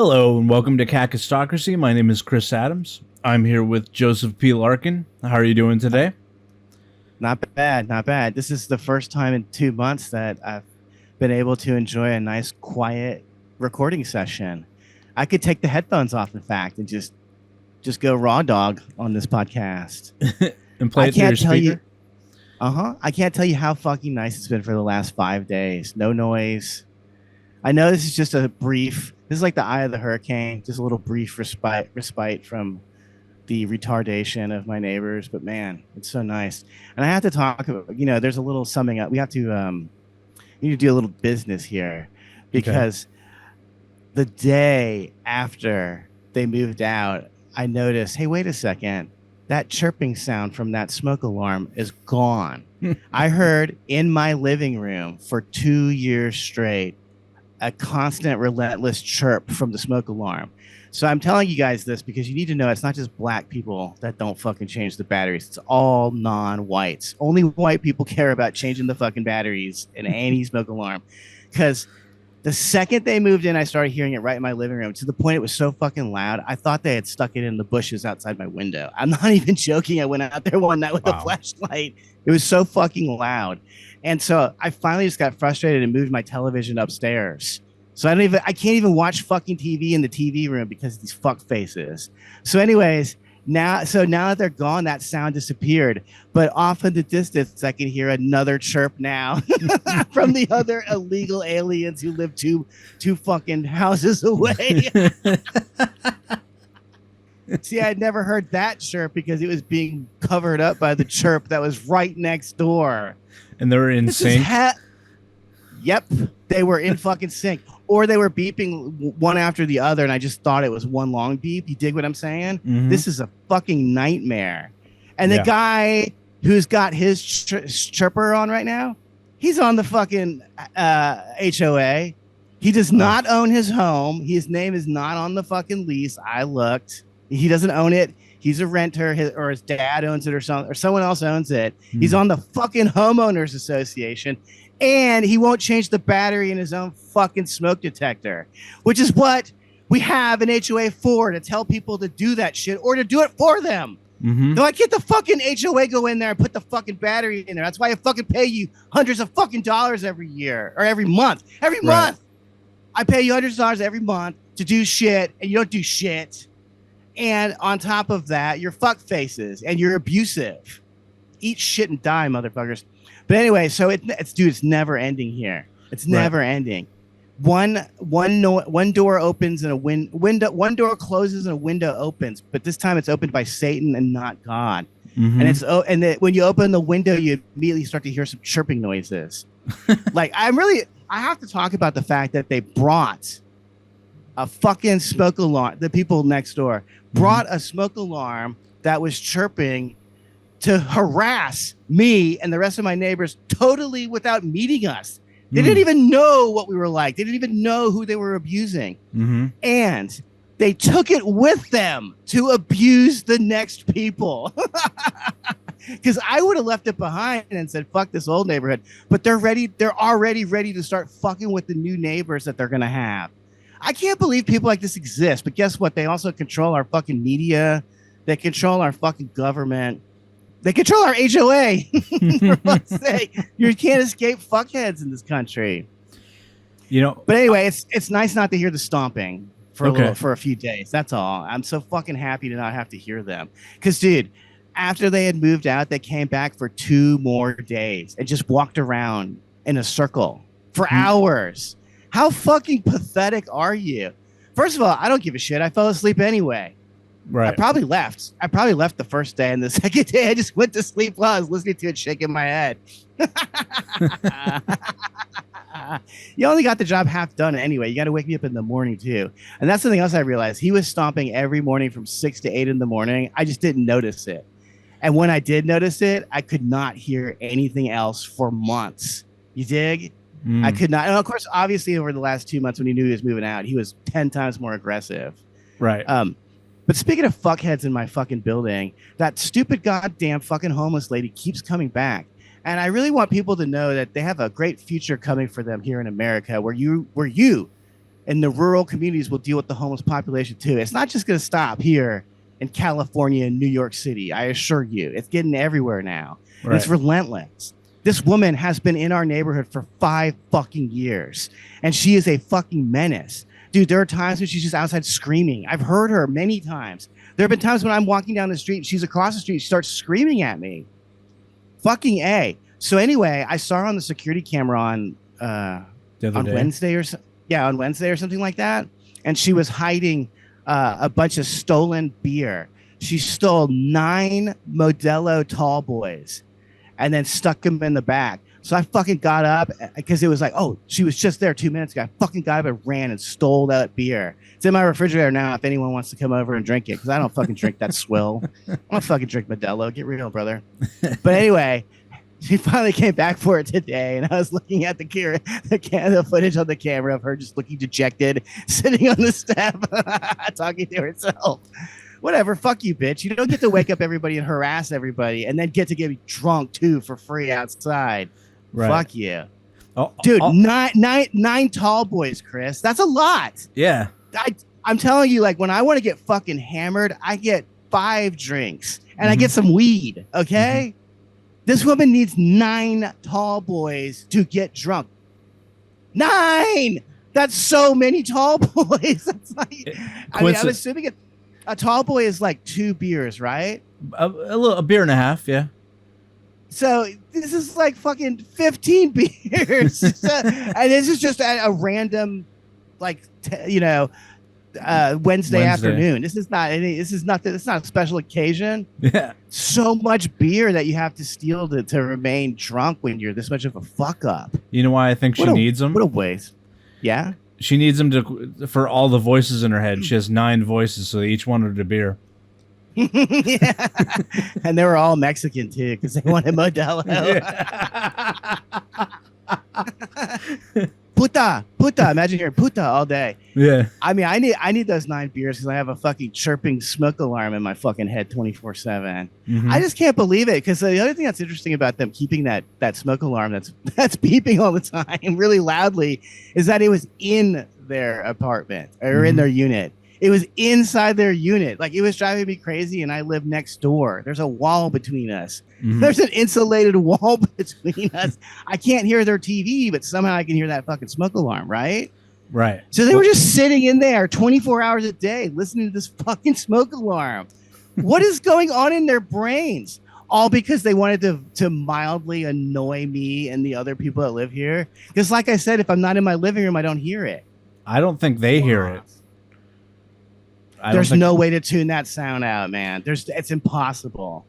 Hello and welcome to Kakistocracy. My name is Chris Adams. I'm here with Joseph P. Larkin. How are you doing today? Not bad, not bad. This is the first time in 2 months that I've been able to enjoy a nice, quiet recording session. I could take the headphones off, in fact, and just go raw dog on this podcast. And play I it through your can't tell speaker? you, I can't tell you how fucking nice it's been for the last 5 days. No noise. I know this is just a brief. This is like the eye of the hurricane. Just a little brief respite from the retardation of my neighbors, but man, it's so nice. And I have to talk about, there's a little summing up. We have to need to do a little business here because the day after they moved out, I noticed, hey, wait a second, that chirping sound from that smoke alarm is gone. I heard in my living room for 2 years straight a constant, relentless chirp from the smoke alarm. So I'm telling you guys this because you need to know it's not just black people that don't fucking change the batteries. It's all non-whites. Only white people care about changing the fucking batteries in any smoke alarm. Because the second they moved in, I started hearing it right in my living room to the point it was so fucking loud. I thought they had stuck it in the bushes outside my window. I'm not even joking. I went out there one night with a flashlight. It was so fucking loud. And so I finally just got frustrated and moved my television upstairs. So I can't even watch fucking TV in the TV room because of these fuck faces. So anyways, now that they're gone, that sound disappeared. But off in the distance, I can hear another chirp now from the other illegal aliens who live two fucking houses away. See, I'd never heard that chirp because it was being covered up by the chirp that was right next door. And they were in sync? Yep, they were in fucking sync. Or they were beeping one after the other, and I just thought it was one long beep. You dig what I'm saying? Mm-hmm. This is a fucking nightmare. And the guy who's got his chirper on right now, he's on the fucking HOA. He does not own his home. His name is not on the fucking lease. I looked. He doesn't own it. He's a renter, his dad owns it or someone else owns it. He's on the fucking homeowners association, and he won't change the battery in his own fucking smoke detector, which is what we have an HOA for, to tell people to do that shit or to do it for them. Mm-hmm. So I get the fucking HOA go in there and put the fucking battery in there. That's why I fucking pay you hundreds of fucking dollars every year or every month. Every month, I pay you hundreds of dollars every month to do shit, and you don't do shit. And on top of that, you're fuck faces and you're abusive. Eat shit and die, motherfuckers. But anyway, so it's never ending here. It's never ending. One door opens and one door closes and a window opens, but this time it's opened by Satan and not God. Mm-hmm. And when you open the window, you immediately start to hear some chirping noises. Like I have to talk about the fact that they brought a fucking smoke alarm. The people next door brought a smoke alarm that was chirping to harass me and the rest of my neighbors totally without meeting us. They didn't even know what we were like. They didn't even know who they were abusing. Mm-hmm. And they took it with them to abuse the next people. Because I would have left it behind and said, fuck this old neighborhood. But they're already ready to start fucking with the new neighbors that they're going to have. I can't believe people like this exist, but guess what? They also control our fucking media. They control our fucking government. They control our HOA. For fuck's sake, you can't escape fuckheads in this country. But anyway, it's nice not to hear the stomping for a few days. That's all. I'm so fucking happy to not have to hear them. Because, dude, after they had moved out, they came back for 2 more days and just walked around in a circle for hours. How fucking pathetic are you? First of all, I don't give a shit. I fell asleep anyway. Right. I probably left the first day, and the second day I just went to sleep while I was listening to it shaking my head. You only got the job half done anyway. You got to wake me up in the morning too. And that's something else I realized. He was stomping every morning from 6 to 8 in the morning. I just didn't notice it. And when I did notice it, I could not hear anything else for months. You dig? I could not. And of course, obviously, over the last 2 months when he knew he was moving out, he was 10 times more aggressive. Right. But speaking of fuckheads in my fucking building, that stupid goddamn fucking homeless lady keeps coming back. And I really want people to know that they have a great future coming for them here in America, where you and the rural communities will deal with the homeless population too. It's not just going to stop here in California and New York City. I assure you, it's getting everywhere now. Right. It's relentless. This woman has been in our neighborhood for 5 fucking years, and she is a fucking menace. Dude, there are times when she's just outside screaming. I've heard her many times. There have been times when I'm walking down the street, she's across the street, she starts screaming at me. Fucking A. So anyway, I saw her on the security camera on Wednesday or on Wednesday or something like that, and she was hiding a bunch of stolen beer. She stole 9 Modelo tall boys and then stuck them in the back. So I fucking got up because it was like, oh, she was just there 2 minutes ago. I fucking got up and ran and stole that beer. It's in my refrigerator now if anyone wants to come over and drink it, because I don't fucking drink that swill. I don't fucking drink Modelo. Get real, brother. But anyway, she finally came back for it today, and I was looking at the footage on the camera of her just looking dejected, sitting on the step, talking to herself. Whatever, fuck you, bitch. You don't get to wake up everybody and harass everybody and then get to get drunk, too, for free outside. Right. Fuck you. Dude, nine tall boys, Chris. That's a lot. Yeah. I'm telling you, like, when I want to get fucking hammered, I get 5 drinks, and I get some weed, okay? This woman needs 9 tall boys to get drunk. 9! That's so many tall boys. That's like, I'm assuming a tall boy is like 2 beers, right? A beer and a half, yeah. So this is like fucking 15 beers. And this is just a random, like, Wednesday afternoon. It's not a special occasion. Yeah. So much beer that you have to steal to remain drunk when you're this much of a fuck up. You know why I think she needs them? What a waste. Yeah. She needs them for all the voices in her head. She has 9 voices, so they each wanted a beer. Yeah. And they were all Mexican too, because they wanted Modelo. Puta. Imagine hearing puta all day. Yeah. I mean, I need those 9 beers because I have a fucking chirping smoke alarm in my fucking head 24/7. I just can't believe it, because the other thing that's interesting about them keeping that smoke alarm that's beeping all the time really loudly is that it was in their apartment or in their unit. It was inside their unit. Like, it was driving me crazy, and I live next door. There's a wall between us. There's an insulated wall between us. I can't hear their TV, but somehow I can hear that fucking smoke alarm, right? Right. So they were just sitting in there 24 hours a day listening to this fucking smoke alarm. What is going on in their brains? All because they wanted to mildly annoy me and the other people that live here. Because like I said, if I'm not in my living room, I don't hear it. I don't think they hear it. There's no way to tune that sound out, man. It's impossible.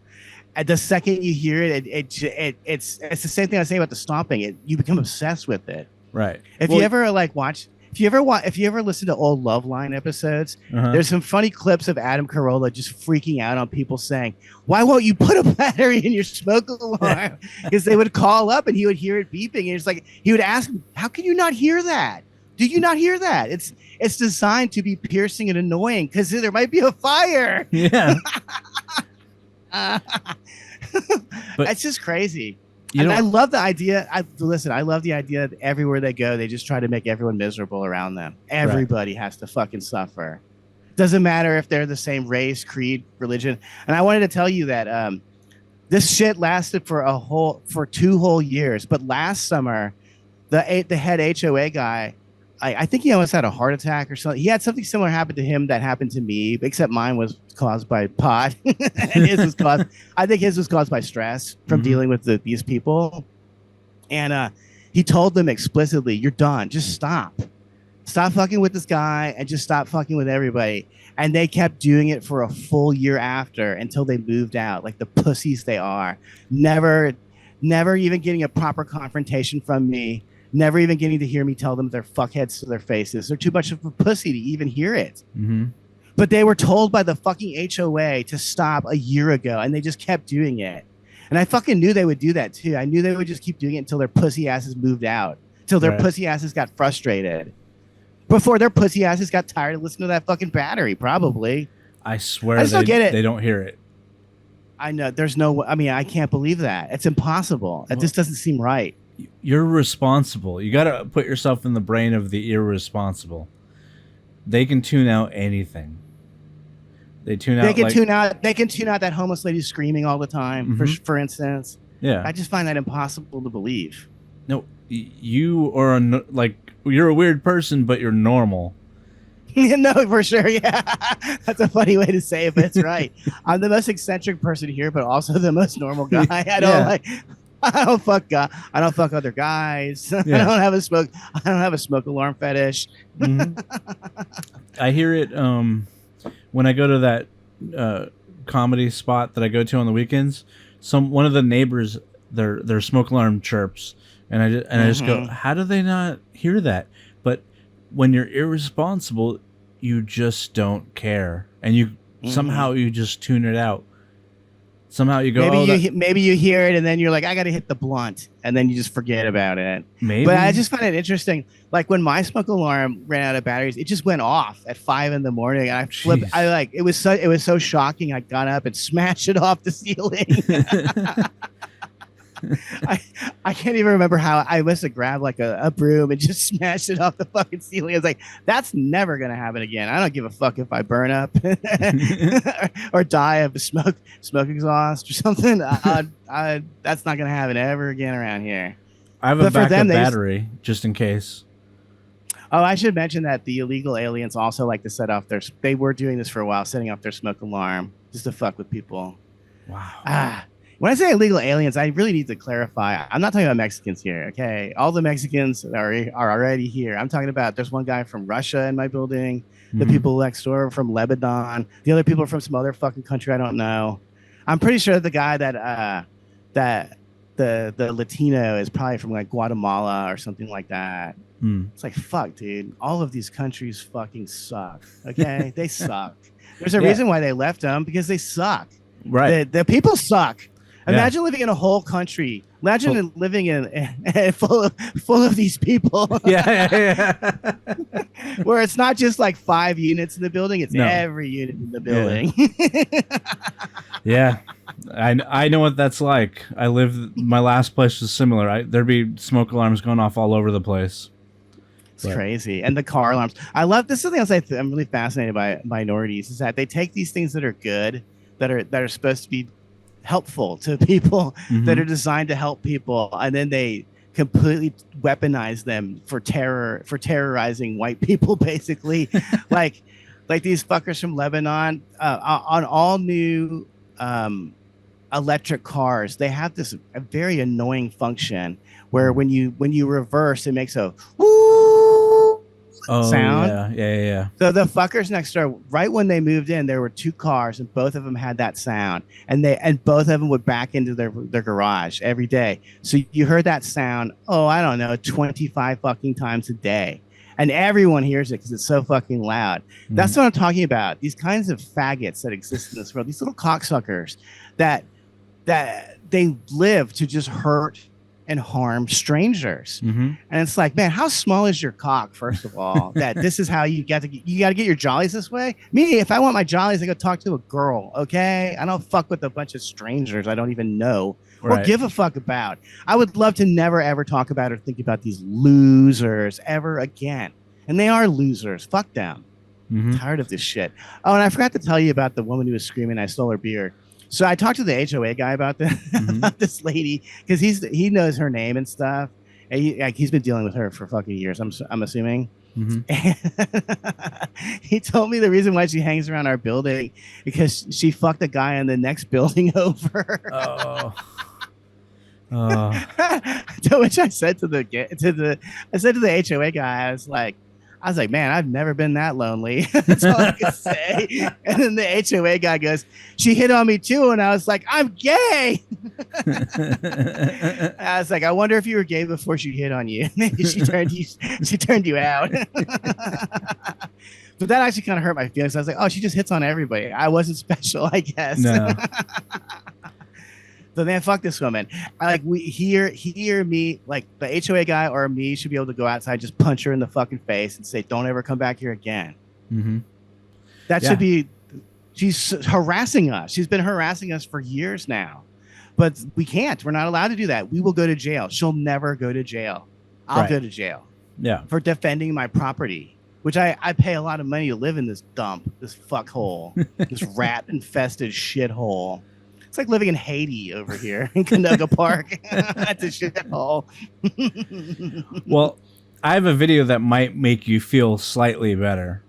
At the second you hear it, it's the same thing I say about the stomping. You become obsessed with it. Right. If you ever listen to old Loveline episodes, there's some funny clips of Adam Carolla just freaking out on people saying, "Why won't you put a battery in your smoke alarm?" Because they would call up and he would hear it beeping, and it's like he would ask him, "How can you not hear that? Do you not hear that? It's designed to be piercing and annoying because there might be a fire." Yeah. But it's just crazy. I love the idea. I love the idea that everywhere they go, they just try to make everyone miserable around them. Everybody has to fucking suffer. Doesn't matter if they're the same race, creed, religion. And I wanted to tell you that this shit lasted for 2 whole years. But last summer, the head HOA guy, I think he almost had a heart attack or something. He had something similar happen to him that happened to me, except mine was caused by pot. And I think his was caused by stress from dealing with these people. And he told them explicitly, "You're done. Just stop. Stop fucking with this guy and just stop fucking with everybody." And they kept doing it for a full year after until they moved out, like the pussies they are. Never even getting a proper confrontation from me. Never even getting to hear me tell them they're fuckheads to their faces. They're too much of a pussy to even hear it. But they were told by the fucking HOA to stop a year ago, and they just kept doing it. And I fucking knew they would do that too. I knew they would just keep doing it until their pussy asses moved out, till their pussy asses got frustrated. Before their pussy asses got tired of listening to that fucking battery, probably. I swear they don't hear it. I know. I can't believe that. It's impossible. It just doesn't seem right. You're responsible. You got to put yourself in the brain of the irresponsible. they can tune out anything. They tune out. They can tune out that homeless lady screaming all the time. For instance. Yeah. I just find that impossible to believe. No, you are you're a weird person, but you're normal. No, for sure. Yeah, that's a funny way to say it, but it's right. I'm the most eccentric person here, but also the most normal guy. I don't fuck I don't fuck other guys. Yeah. I don't have a smoke alarm fetish. I hear it when I go to that comedy spot that I go to on the weekends. One of the neighbors, their smoke alarm chirps, and I just go, how do they not hear that? But when you're irresponsible, you just don't care, and you somehow you just tune it out. Somehow you go, maybe you hear it, and then you're like, I got to hit the blunt, and then you just forget about it. Maybe. But I just find it interesting. Like when my smoke alarm ran out of batteries, it just went off at 5 a.m. and I flipped. It was so shocking. I got up and smashed it off the ceiling. I can't even remember how. I must have grabbed like a broom and just smashed it off the fucking ceiling. I was like, that's never gonna happen again. I don't give a fuck if I burn up or die of smoke exhaust or something. That's not gonna happen ever again around here. I have a backup battery just in case. Oh, I should mention that the illegal aliens also like to set off they were doing this for a while, setting off their smoke alarm just to fuck with people. Wow. When I say illegal aliens, I really need to clarify. I'm not talking about Mexicans here, okay? All the Mexicans are already here. I'm talking about there's one guy from Russia in my building, the people next door from Lebanon, the other people from some other fucking country I don't know. I'm pretty sure the guy that the Latino is probably from like Guatemala or something like that. It's like, fuck, dude. All of these countries fucking suck, okay? They suck. There's a reason why they left them, because they suck. Right. The people suck. Imagine living in a whole country. Imagine living in full of these people. Where it's not just like 5 units in the building; it's every unit in the building. Yeah, I know what that's like. My last place was similar. There'd be smoke alarms going off all over the place. It's crazy, and the car alarms. I love this. Is the thing else I'm really fascinated by minorities is that they take these things that are good, that are supposed to be helpful to people, that are designed to help people, and then they completely weaponize them for terrorizing white people, basically. like these fuckers from Lebanon on all new electric cars, they have this a very annoying function where when you reverse, it makes a sound. Yeah. So the fuckers next door, right when they moved in, there were 2 cars, and both of them had that sound, and both of them would back into their garage every day. So you heard that sound, I don't know, 25 fucking times a day, and everyone hears it because it's so fucking loud. That's what I'm talking about. These kinds of faggots that exist in this world, these little cocksuckers that they live to just hurt and harm strangers. And it's like, man, how small is your cock, first of all, that this is how you got to get your jollies this way? Me, if I want my jollies, I go talk to a girl, okay? I don't fuck with a bunch of strangers I don't even know or give a fuck about. I would love to never ever talk about or think about these losers ever again. And they are losers. Fuck them. I'm tired of this shit. Oh, and I forgot to tell you about the woman who was screaming I stole her beer. So I talked to the HOA guy about about this lady, because he knows her name and stuff. And he's been dealing with her for fucking years, I'm assuming. He told me the reason why she hangs around our building because she fucked a guy in the next building over. To which I said to the HOA guy, I was like, man, I've never been that lonely. That's all I could say. And then the HOA guy goes, she hit on me too. And I was like, I'm gay. I was like, I wonder if you were gay before she hit on you. Maybe she turned you out. But that actually kind of hurt my feelings. I was like, oh, she just hits on everybody. I wasn't special, I guess. No. But man, fuck this woman. Me, like the HOA guy or me should be able to go outside, just punch her in the fucking face and say, don't ever come back here again. That should be, she's harassing us. She's been harassing us for years now, but we can't. We're not allowed to do that. We will go to jail. She'll never go to jail. I'll go to jail. Yeah. For defending my property. which I pay a lot of money to live in this dump, this fuckhole, this rat infested shithole. It's like living in Haiti over here in Canoga Park. That's a shithole. Well, I have a video that might make you feel slightly better.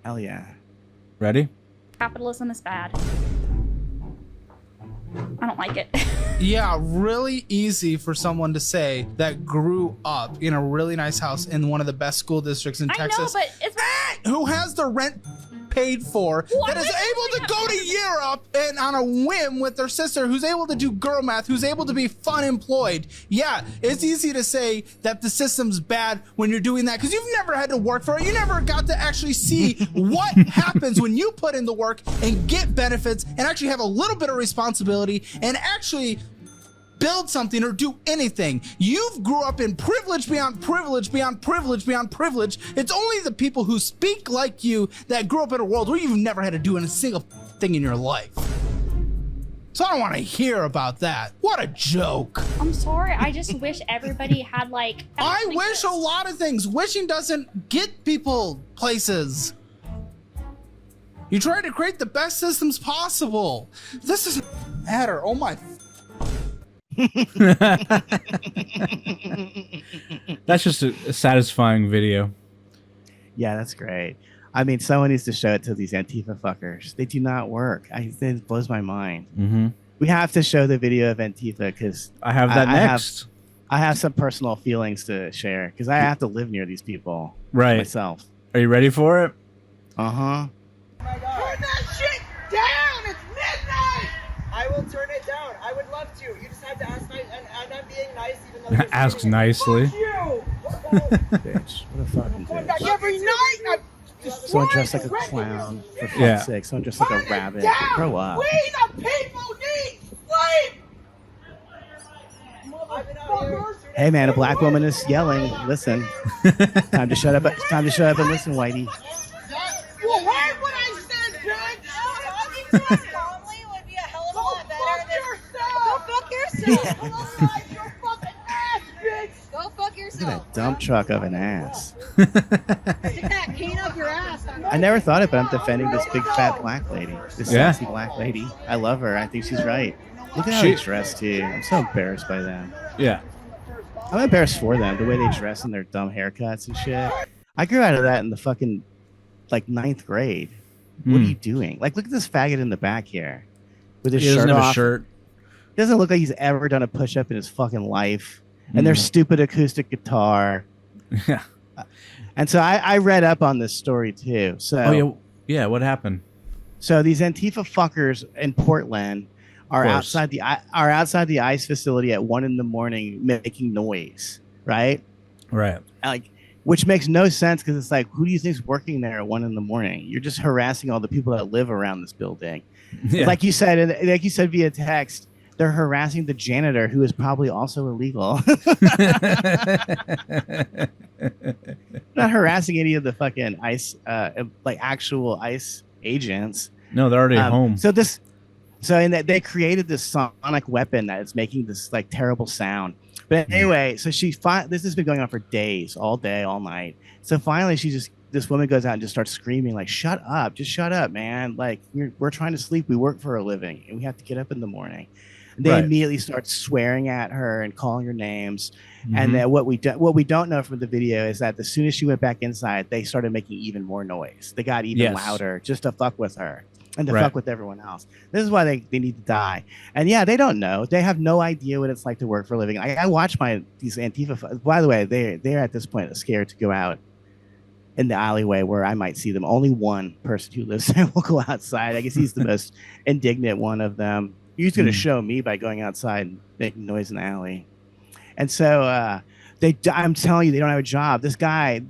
Hell yeah. Ready? Capitalism is bad. I don't like it. Yeah, really easy for someone to say that grew up in a really nice house in one of the best school districts in Texas. I know, but it's who has their rent paid for, that is able to go to Europe and on a whim with their sister, who's able to do girl math, who's able to be fun employed. Yeah, it's easy to say that the system's bad when you're doing that because you've never had to work for it. You never got to actually see what happens when you put in the work and get benefits and actually have a little bit of responsibility and actually build something or do anything. You've grew up in privilege beyond privilege beyond privilege beyond privilege. It's only the people who speak like you that grew up in a world where you've never had to do a single thing in your life. So I don't want to hear about that. What a joke. I'm sorry. I just wish everybody had like... I wish a lot of things. Wishing doesn't get people places. You try to create the best systems possible. This doesn't matter. Oh my... That's just a satisfying video. Yeah, that's great. I mean, someone needs to show it to these Antifa fuckers. They do not work. It blows my mind. Mm-hmm. We have to show the video of Antifa because I have that next. I have some personal feelings to share because I have to live near these people myself. Are you ready for it? Uh-huh. Turn that shit down! It's midnight! I will turn it down. I would love to. You just have to ask nice, and I'm being nice even though you're Ask nicely. Fuck you! Bitch. What a fucking bitch. Every night! Someone dressed like a clown, for fuck's sake. Someone dressed like a rabbit. Grow up. We the people need sleep! Hey man, a black woman is yelling. Listen. Time to shut up. Time to shut up and listen, Whitey. You heard what I said, bitch! Talking calmly would be a hell of a lot better than... Go fuck yourself! Go fuck your fucking ass, bitch! Go fuck yourself! Look at that dump truck of an ass. Yeah, clean up your ass. I never thought it, but I'm defending this big fat black lady. This sassy black lady. I love her. I think she's right. Look at how they dress too. I'm so embarrassed by them. Yeah. I'm embarrassed for them, the way they dress and their dumb haircuts and shit. I grew out of that in the fucking like 9th grade. What are you doing? Like, look at this faggot in the back here with his shirt off. Doesn't look like he's ever done a push-up in his fucking life. And their stupid acoustic guitar. Yeah. And so I read up on this story too. So what happened? So these Antifa fuckers in Portland are outside the ICE facility at 1 a.m. making noise, right? Right. Like, which makes no sense because it's like, who do you think's working there at 1 a.m? You're just harassing all the people that live around this building. Yeah. Like you said via text, they're harassing the janitor, who is probably also illegal. Not harassing any of the fucking ICE, like actual ICE agents. No, they're already home. They created this sonic weapon that is making this like terrible sound. But anyway, so this has been going on for days, all day, all night. So finally, this woman goes out and just starts screaming like, "Shut up! Just shut up, man! Like we're trying to sleep. We work for a living, and we have to get up in the morning." And they immediately start swearing at her and calling her names. Mm-hmm. And then what we don't know from the video is that as soon as she went back inside, they started making even more noise. They got even louder just to fuck with her. And to fuck with everyone else. This is why they need to die. And yeah, they don't know. They have no idea what it's like to work for a living. I watch these Antifa. By the way, they're at this point scared to go out in the alleyway where I might see them. Only one person who lives there will go outside. I guess he's the most indignant one of them. He's going to show me by going outside and making noise in the alley. And so I'm telling you, they don't have a job. This guy,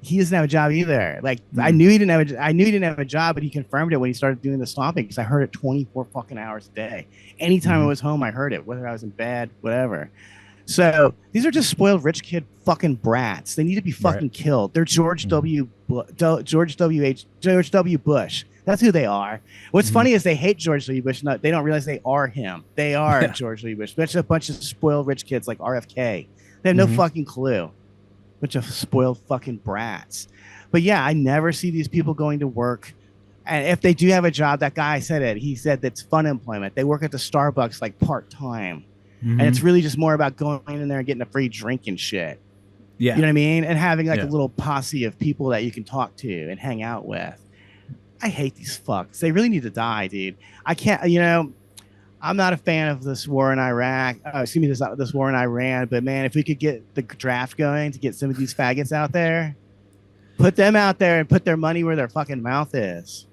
he doesn't have a job either. Like I knew he didn't have a job, but he confirmed it when he started doing the stomping because I heard it 24 fucking hours a day. Anytime I was home, I heard it, whether I was in bed, whatever. So these are just spoiled rich kid fucking brats. They need to be fucking killed. They're George W. Bush. That's who they are. What's funny is they hate George W. Bush. No, they don't realize they are him. They are George W. Bush. That's a bunch of spoiled rich kids like RFK. They have no fucking clue. Bunch of spoiled fucking brats. But yeah, I never see these people going to work. And if they do have a job, that guy said it. He said that's fun employment. They work at the Starbucks like part-time. And it's really just more about going in there and getting a free drink and shit. Yeah. You know what I mean? And having like a little posse of people that you can talk to and hang out with. I hate these fucks. They really need to die, dude. I can't, I'm not a fan of this war in Iraq. This war in Iran. But man, if we could get the draft going to get some of these faggots out there, put them out there and put their money where their fucking mouth is.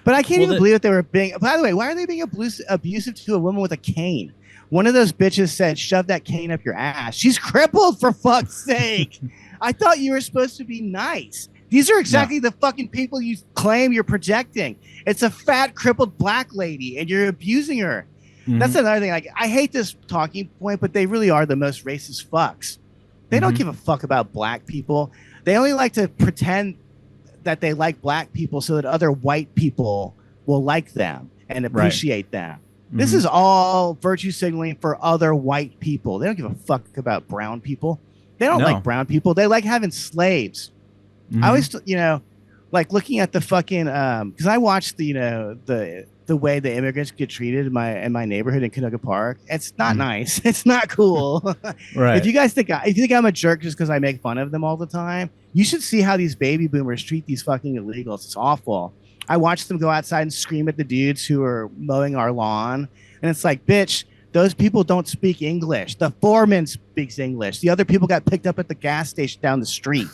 But I can't even believe that they were being. By the way, why are they being abusive to a woman with a cane? One of those bitches said, "Shove that cane up your ass." She's crippled, for fuck's sake. I thought you were supposed to be nice. These are exactly the fucking people you claim you're protecting. It's a fat, crippled black lady, and you're abusing her. That's another thing. Like, I hate this talking point, but they really are the most racist fucks. They don't give a fuck about black people. They only like to pretend that they like black people so that other white people will like them and appreciate them. This is all virtue signaling for other white people. They don't give a fuck about brown people. They don't like brown people. They like having slaves. I always, like looking at the fucking, because I watched the way the immigrants get treated in my neighborhood in Canoga Park. It's not nice. It's not cool. Right. If you think I'm a jerk just because I make fun of them all the time, you should see how these baby boomers treat these fucking illegals. It's awful. I watched them go outside and scream at the dudes who are mowing our lawn. And it's like, bitch, those people don't speak English. The foreman speaks English. The other people got picked up at the gas station down the street.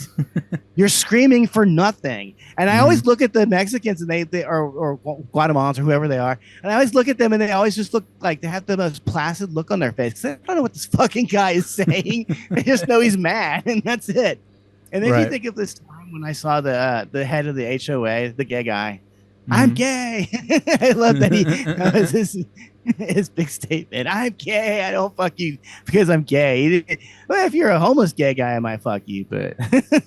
You're screaming for nothing. And I always look at the Mexicans and they or Guatemalans or whoever they are. And I always look at them and they always just look like they have the most placid look on their face. I don't know what this fucking guy is saying. They just know he's mad and that's it. And then you think of this time when I saw the head of the HOA, the gay guy. I'm gay. I love that that was his big statement. I'm gay. I don't fuck you because I'm gay. Well, if you're a homeless gay guy, I might fuck you, but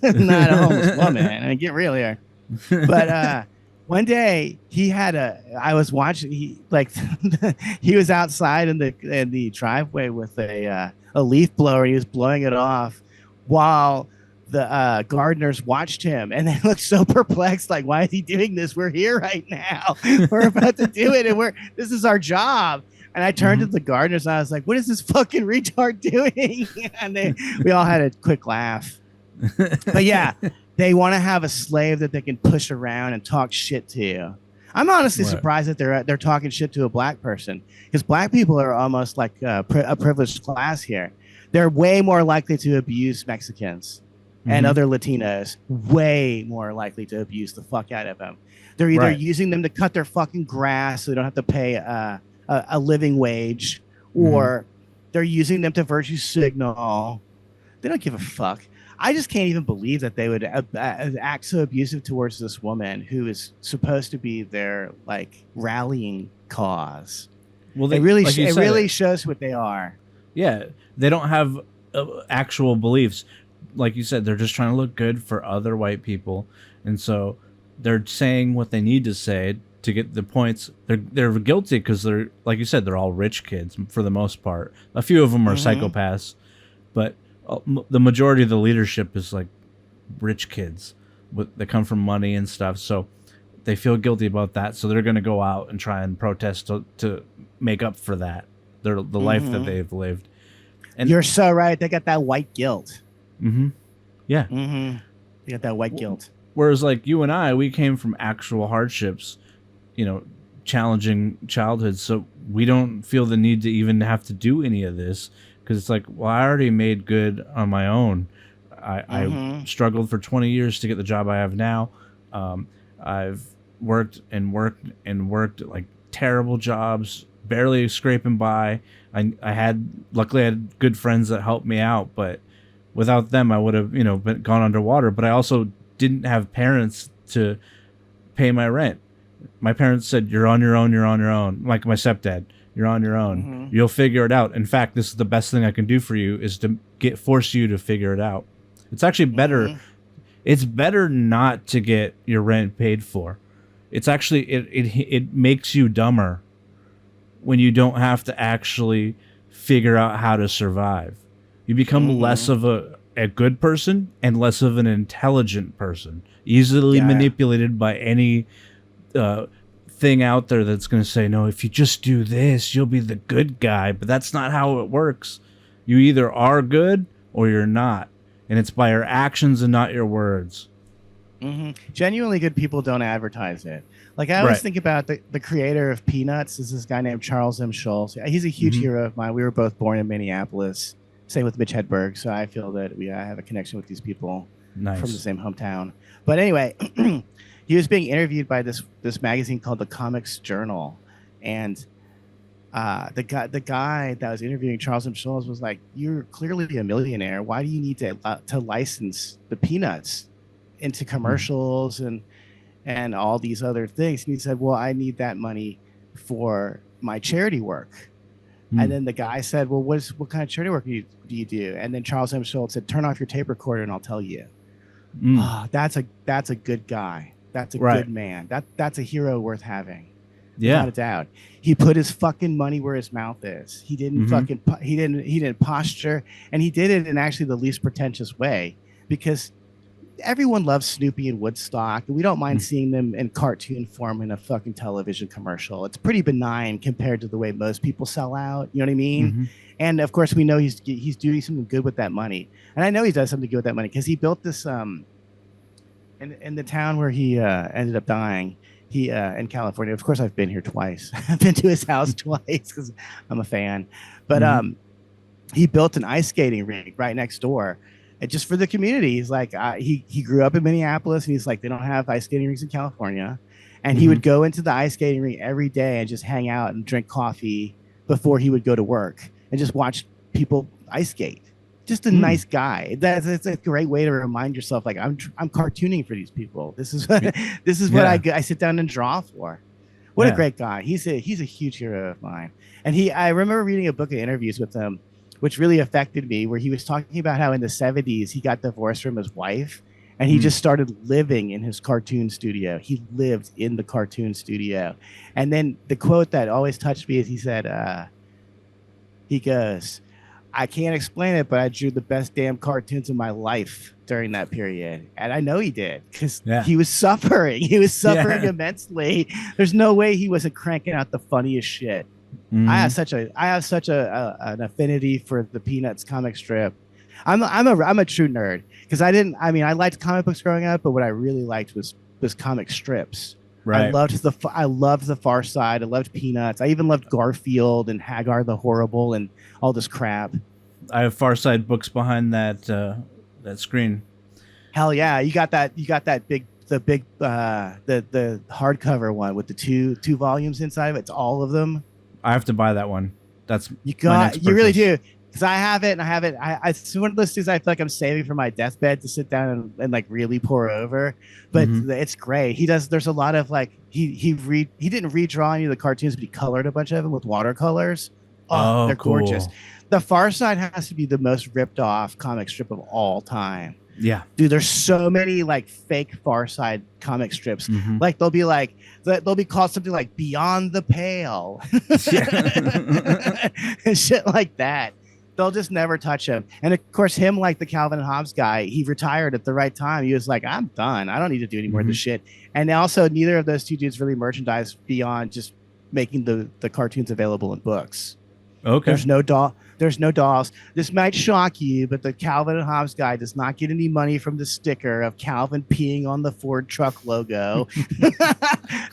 not a homeless woman. I mean, get real here. But one day I was watching. He was outside in the driveway with a leaf blower. He was blowing it off while the gardeners watched him and they looked so perplexed, like, why is he doing this? We're here right now. We're about to do it and this is our job. And I turned to the gardeners and I was like, what is this fucking retard doing? And we all had a quick laugh. But yeah, they want to have a slave that they can push around and talk shit to. I'm honestly surprised that they're talking shit to a black person, because black people are almost like a privileged class here. They're way more likely to abuse Mexicans and other Latinos, way more likely to abuse the fuck out of them. They're either using them to cut their fucking grass so they don't have to pay a living wage, or they're using them to virtue signal. They don't give a fuck. I just can't even believe that they would act so abusive towards this woman who is supposed to be their like rallying cause. Well, it really shows what they are. Yeah, they don't have actual beliefs. Like you said, they're just trying to look good for other white people, and so they're saying what they need to say to get the points. They're guilty because they're, like you said, they're all rich kids for the most part. A few of them are psychopaths, but the majority of the leadership is like rich kids that come from money and stuff. So they feel guilty about that. So they're going to go out and try and protest to make up for that, the life that they've lived. And you're so right. They got that white guilt. Yeah. They got that white guilt. Whereas like you and I, we came from actual hardships, challenging childhoods. So we don't feel the need to even have to do any of this, because it's like, well, I already made good on my own. I struggled for 20 years to get the job I have now. I've worked like terrible jobs, barely scraping by. Luckily I had good friends that helped me out, but without them, I would have, gone underwater. But I also didn't have parents to pay my rent. My parents said, "You're on your own. You're on your own." Like my stepdad, "You're on your own. You'll figure it out. In fact, this is the best thing I can do for you, is to force you to figure it out." It's actually better. It's better not to get your rent paid for. It's actually it makes you dumber when you don't have to actually figure out how to survive. You become less of a good person and less of an intelligent person, easily manipulated by any thing out there that's going to say, no, if you just do this, you'll be the good guy. But that's not how it works. You either are good or you're not. And it's by your actions and not your words. Mm-hmm. Genuinely good people don't advertise it. Like I always think about the creator of Peanuts is this guy named Charles M. Schulz. He's a huge hero of mine. We were both born in Minneapolis. Same with Mitch Hedberg. So I feel that I have a connection with these people from the same hometown. But anyway, he was being interviewed by this magazine called the Comics Journal, and the guy that was interviewing Charles M. Schulz was like, "You're clearly a millionaire. Why do you need to license the Peanuts into commercials and all these other things?" And he said, "Well, I need that money for my charity work." And then the guy said, "Well, what kind of charity work do you do?" And then Charles M. Schulz said, "Turn off your tape recorder and I'll tell you." That's a good guy. That's a good man. That's a hero worth having. Yeah, without a doubt. He put his fucking money where his mouth is. He didn't he didn't posture, and he did it in actually the least pretentious way, because everyone loves Snoopy and Woodstock, and we don't mind seeing them in cartoon form in a fucking television commercial. It's pretty benign compared to the way most people sell out. You know what I mean? And of course, we know he's doing something good with that money, and I know he does something good with that money because he built this in the town where he ended up dying. He in California. Of course, I've been here twice. I've been to his house twice because I'm a fan. But he built an ice skating rink right next door. And just for the community. He's like, he grew up in Minneapolis, and he's like, they don't have ice skating rinks in California. And he would go into the ice skating rink every day and just hang out and drink coffee before he would go to work and just watch people ice skate. Just a nice guy. It's a great way to remind yourself, like, I'm cartooning for these people. This is what what I sit down and draw for. What a great guy. He's a huge hero of mine. And I remember reading a book of interviews with him, which really affected me, where he was talking about how in the 70s he got divorced from his wife, and he just started living in his cartoon studio. He lived in the cartoon studio. And then the quote that always touched me is he said, he goes, "I can't explain it, but I drew the best damn cartoons of my life during that period." And I know he did, because he was suffering. He was suffering immensely. There's no way he wasn't cranking out the funniest shit. I have such an affinity for the Peanuts comic strip. I'm a true nerd, because I liked comic books growing up, but what I really liked was comic strips. Right. I loved the Far Side. I loved Peanuts. I even loved Garfield and Hagar the Horrible and all this crap. I have Far Side books behind that screen. Hell yeah, you got that big the hardcover one with the two volumes inside of it. It's all of them. I have to buy that one. You really do, because I have it, and it's one of those things I feel like I'm saving for my deathbed to sit down and like really pour over. But it's great. There's a lot of like he didn't redraw any of the cartoons, but he colored a bunch of them with watercolors. They're gorgeous. The Far Side has to be the most ripped off comic strip of all time. Yeah, dude, there's so many like fake Far Side comic strips. Like they'll be called something like Beyond the Pale and shit like that. They'll just never touch him. And of course, him, like the Calvin and Hobbes guy, he retired at the right time. He was like, I'm done. I don't need to do any more of this shit. And also, neither of those two dudes really merchandise beyond just making the cartoons available in books. Okay. There's no dolls. This might shock you, but the Calvin and Hobbes guy does not get any money from the sticker of Calvin peeing on the Ford truck logo.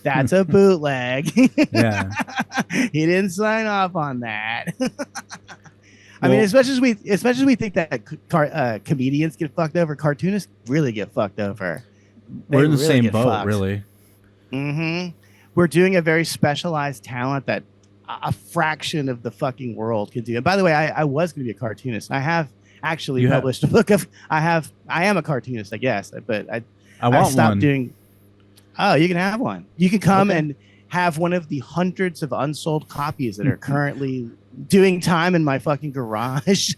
That's a bootleg. Yeah. He didn't sign off on that. I mean, as much as we think that comedians get fucked over, cartoonists really get fucked over. We're in the same boat, really. We're doing a very specialized talent that a fraction of the fucking world could do. And by the way, I was going to be a cartoonist. I have actually published a book of. I am a cartoonist, I guess, but I stopped one. Doing. Oh, you can have one. You can come and have one of the hundreds of unsold copies that are currently doing time in my fucking garage.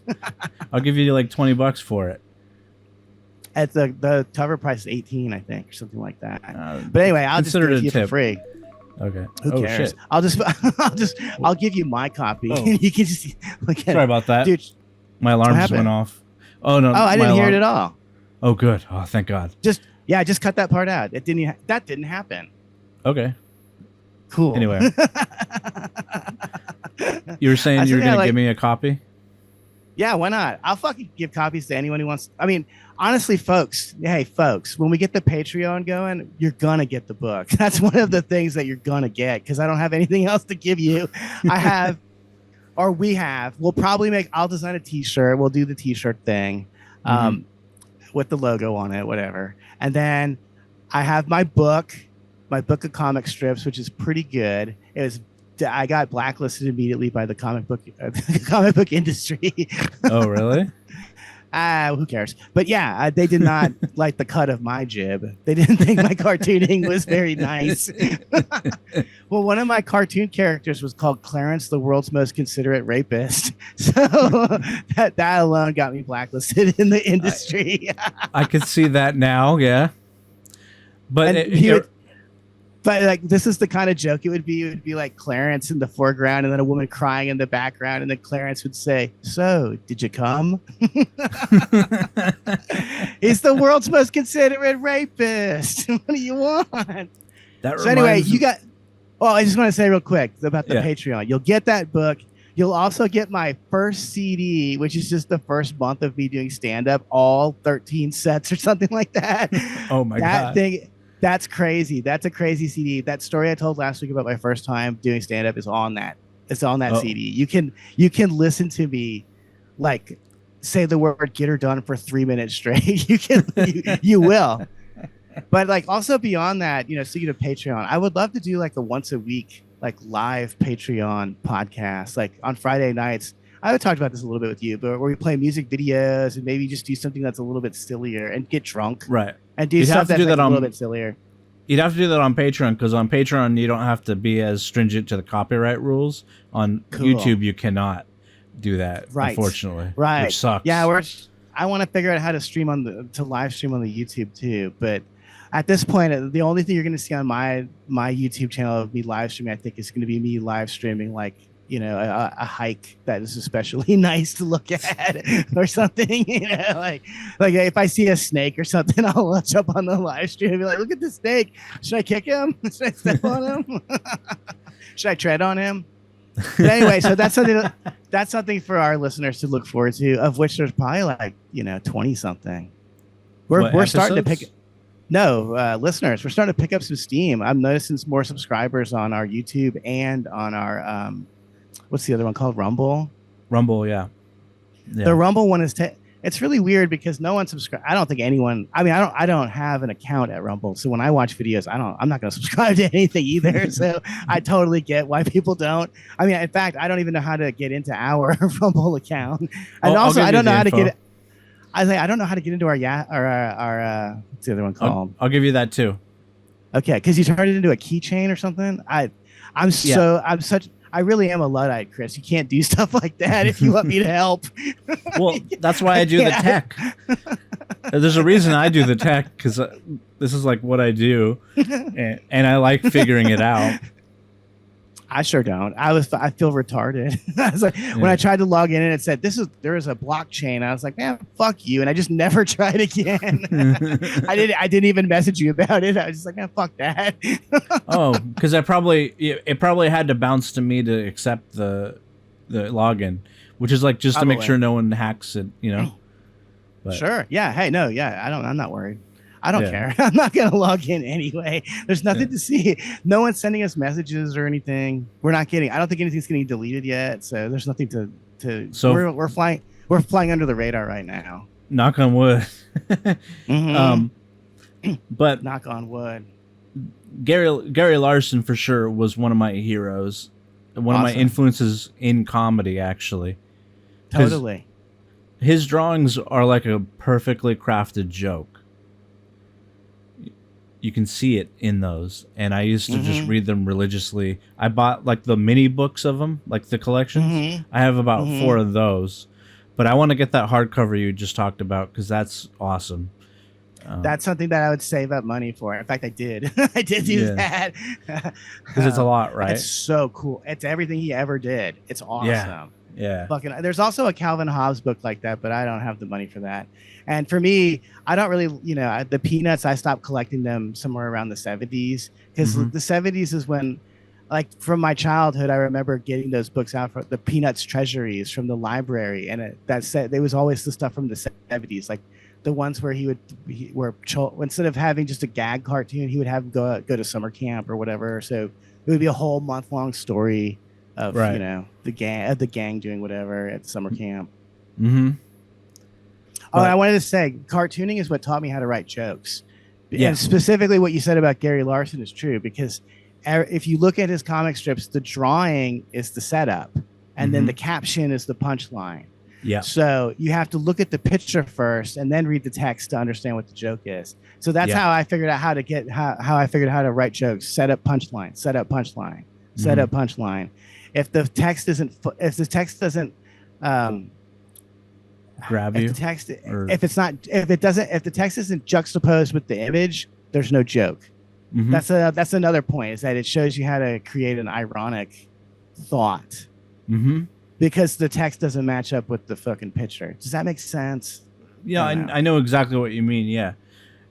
I'll give you like $20 for it. At the cover price is $18, I think, or something like that. But anyway, I'll just give it to you for free. Okay. Who cares? Shit. I'll give you my copy. You can just look at Sorry about that. Dude, my alarm just went off. Oh no! Oh, I didn't hear it at all. Oh, good. Oh, thank God. Just cut that part out. That didn't happen. Okay. Cool. Anyway, you were saying you were gonna give me a copy. Yeah, why not? I'll fucking give copies to anyone who wants. I mean, honestly, folks. Hey, folks. When we get the Patreon going, you're gonna get the book. That's one of the things that you're gonna get because I don't have anything else to give you. I have. Or we have. We'll probably make. I'll design a T-shirt. We'll do the T-shirt thing, with the logo on it, whatever. And then I have my book of comic strips, which is pretty good. I got blacklisted immediately by the comic book industry. Oh, really? Who cares? But yeah, they did not like the cut of my jib. They didn't think my cartooning was very nice. Well, one of my cartoon characters was called Clarence, the world's most considerate rapist. So that alone got me blacklisted in the industry. I could see that now. Yeah. But but like this is the kind of joke it would be. It would be like Clarence in the foreground and then a woman crying in the background, and then Clarence would say, "So, did you come?" He's the world's most considerate rapist. What do you want? So anyway, you got. Oh, I just want to say real quick about the Patreon. You'll get that book. You'll also get my first CD, which is just the first month of me doing stand-up, all 13 sets or something like that. Oh my God. That's crazy. That's a crazy CD. That story I told last week about my first time doing stand-up is on that. It's on that CD. You can listen to me like say the word "get her done" for 3 minutes straight. You will. But like also beyond that, speaking of Patreon, I would love to do like a once a week like live Patreon podcast, like on Friday nights. I would talk about this a little bit with you, but where we play music videos and maybe just do something that's a little bit sillier and get drunk. Right. And do stuff that's like a little bit sillier. You'd have to do that on Patreon because on Patreon you don't have to be as stringent to the copyright rules. On YouTube you cannot do that, unfortunately. Right. Which sucks. Yeah, I want to figure out how to live stream on the YouTube too. But at this point, the only thing you're going to see on my YouTube channel of me live streaming, I think, is going to be me live streaming like a hike that is especially nice to look at or something, like if I see a snake or something, I'll watch up on the live stream and be like, look at the snake. Should I kick him? Should I step on him? Should I tread on him? But anyway, so that's something for our listeners to look forward to, of which there's probably like, 20 something. We're starting to pick. No, listeners, we're starting to pick up some steam. I'm noticing more subscribers on our YouTube and on our, what's the other one called? Rumble. Yeah. The Rumble one is it's really weird because no one subscribes. I don't think anyone. I mean, I don't have an account at Rumble, so when I watch videos, I'm not going to subscribe to anything either. So I totally get why people don't. I mean, in fact, I don't even know how to get into our Rumble account, and also I don't know how to get. I don't know how to get into our what's the other one called? I'll give you that too. Okay, because you turned it into a keychain or something. I really am a Luddite, Chris. You can't do stuff like that if you want me to help. Well, that's why I do the tech. There's a reason I do the tech, because this is like what I do, and I like figuring it out. I sure don't. I feel retarded. I was like, when I tried to log in and it said there is a blockchain, I was like, man, fuck you, and I just never tried again. I didn't even message you about it. I was just like, man, fuck that. Oh, because it probably had to bounce to me to accept the login, which is like just to make sure no one hacks it, But, sure. Yeah. Hey, no. Yeah. I'm not worried. I don't care. I'm not going to log in anyway. There's nothing to see. No one's sending us messages or anything. I don't think anything's getting deleted yet. So there's nothing to so we're flying under the radar right now. Knock on wood. But knock on wood. Gary Larson for sure was one of my heroes. One of my influences in comedy, actually. Totally. His drawings are like a perfectly crafted joke. You can see it in those, and I used to just read them religiously. I bought like the mini books of them, like the collections. I have about 4 of those, but I want to get that hardcover you just talked about because that's awesome. That's something that I would save up money for. In fact, I did. I did do that because it's a lot, right? It's so cool. It's everything he ever did. It's awesome. Yeah. Fucking. There's also a Calvin Hobbes book like that, but I don't have the money for that. And for me, I don't really, the Peanuts. I stopped collecting them somewhere around the 70s because the 70s is when, like, from my childhood, I remember getting those books out for the Peanuts treasuries from the library, and that said there was always the stuff from the 70s, like the ones where instead of having just a gag cartoon, he would have them go to summer camp or whatever. So it would be a whole month-long story of the gang doing whatever at summer camp. Mm-hmm. Oh, I wanted to say, cartooning is what taught me how to write jokes. Yeah. And specifically what you said about Gary Larson is true, because if you look at his comic strips, the drawing is the setup, and then the caption is the punchline. Yeah. So you have to look at the picture first and then read the text to understand what the joke is. So that's how I figured out how to write jokes. Set up punchline, set up punchline, set up punchline. If the text doesn't grab you, if the text isn't juxtaposed with the image, there's no joke. That's another point, is that it shows you how to create an ironic thought because the text doesn't match up with the fucking picture. Does that make sense? Yeah, I know exactly what you mean. Yeah,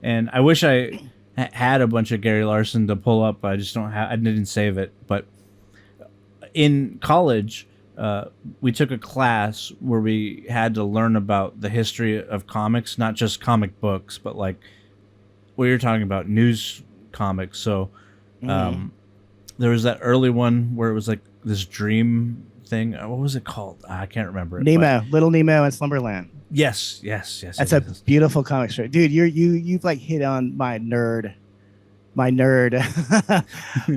and I wish I had a bunch of Gary Larson to pull up. I just don't have. I didn't save it. But in college, we took a class where we had to learn about the history of comics, not just comic books, but like what you're talking about, news comics. So there was that early one where it was like this dream thing. What was it called? I can't remember it. Little Nemo and Slumberland. Yes. That's a beautiful comic strip, dude. You've like hit on my nerd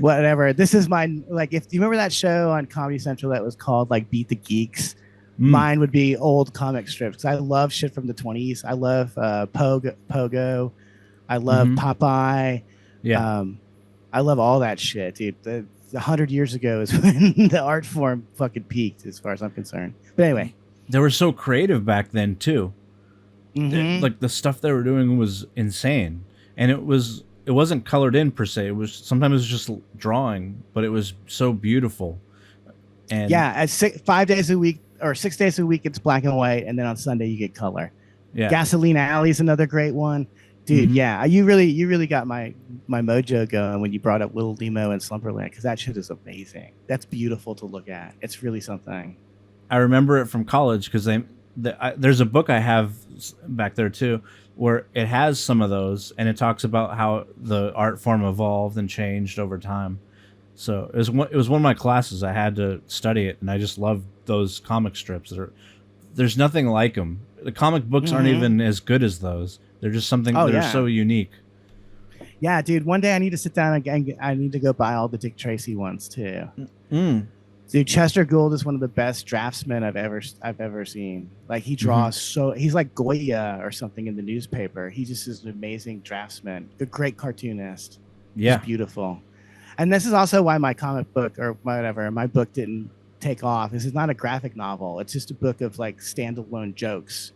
whatever. This is if you remember that show on Comedy Central that was called like Beat the Geeks, mine would be old comic strips, because I love shit from the 20s. I love Pogo. I love Popeye. Yeah. I love all that shit, dude. 100 years ago is when the art form fucking peaked, as far as I'm concerned. But anyway, they were so creative back then too. Like the stuff they were doing was insane, and it wasn't colored in per se. It was sometimes just drawing, but it was so beautiful. And yeah, at 5 days a week or 6 days a week, it's black and white, and then on Sunday you get color. Yeah, Gasoline Alley is another great one. Dude, yeah, you really got my mojo going when you brought up Little Nemo and Slumberland, because that shit is amazing. That's beautiful to look at. It's really something. I remember it from college because there's a book I have back there too, where it has some of those, and it talks about how the art form evolved and changed over time. So it was one of my classes. I had to study it, and I just love those comic strips. There's nothing like them. The comic books aren't even as good as those. They're just something that are so unique. Yeah, dude. One day I need to sit down again. I need to go buy all the Dick Tracy ones too. Dude, Chester Gould is one of the best draftsmen I've ever seen. Like, he draws he's like Goya or something in the newspaper. He just is an amazing draftsman. A great cartoonist. Yeah, he's beautiful. And this is also why my comic book or whatever, my book didn't take off. This is not a graphic novel. It's just a book of like standalone jokes.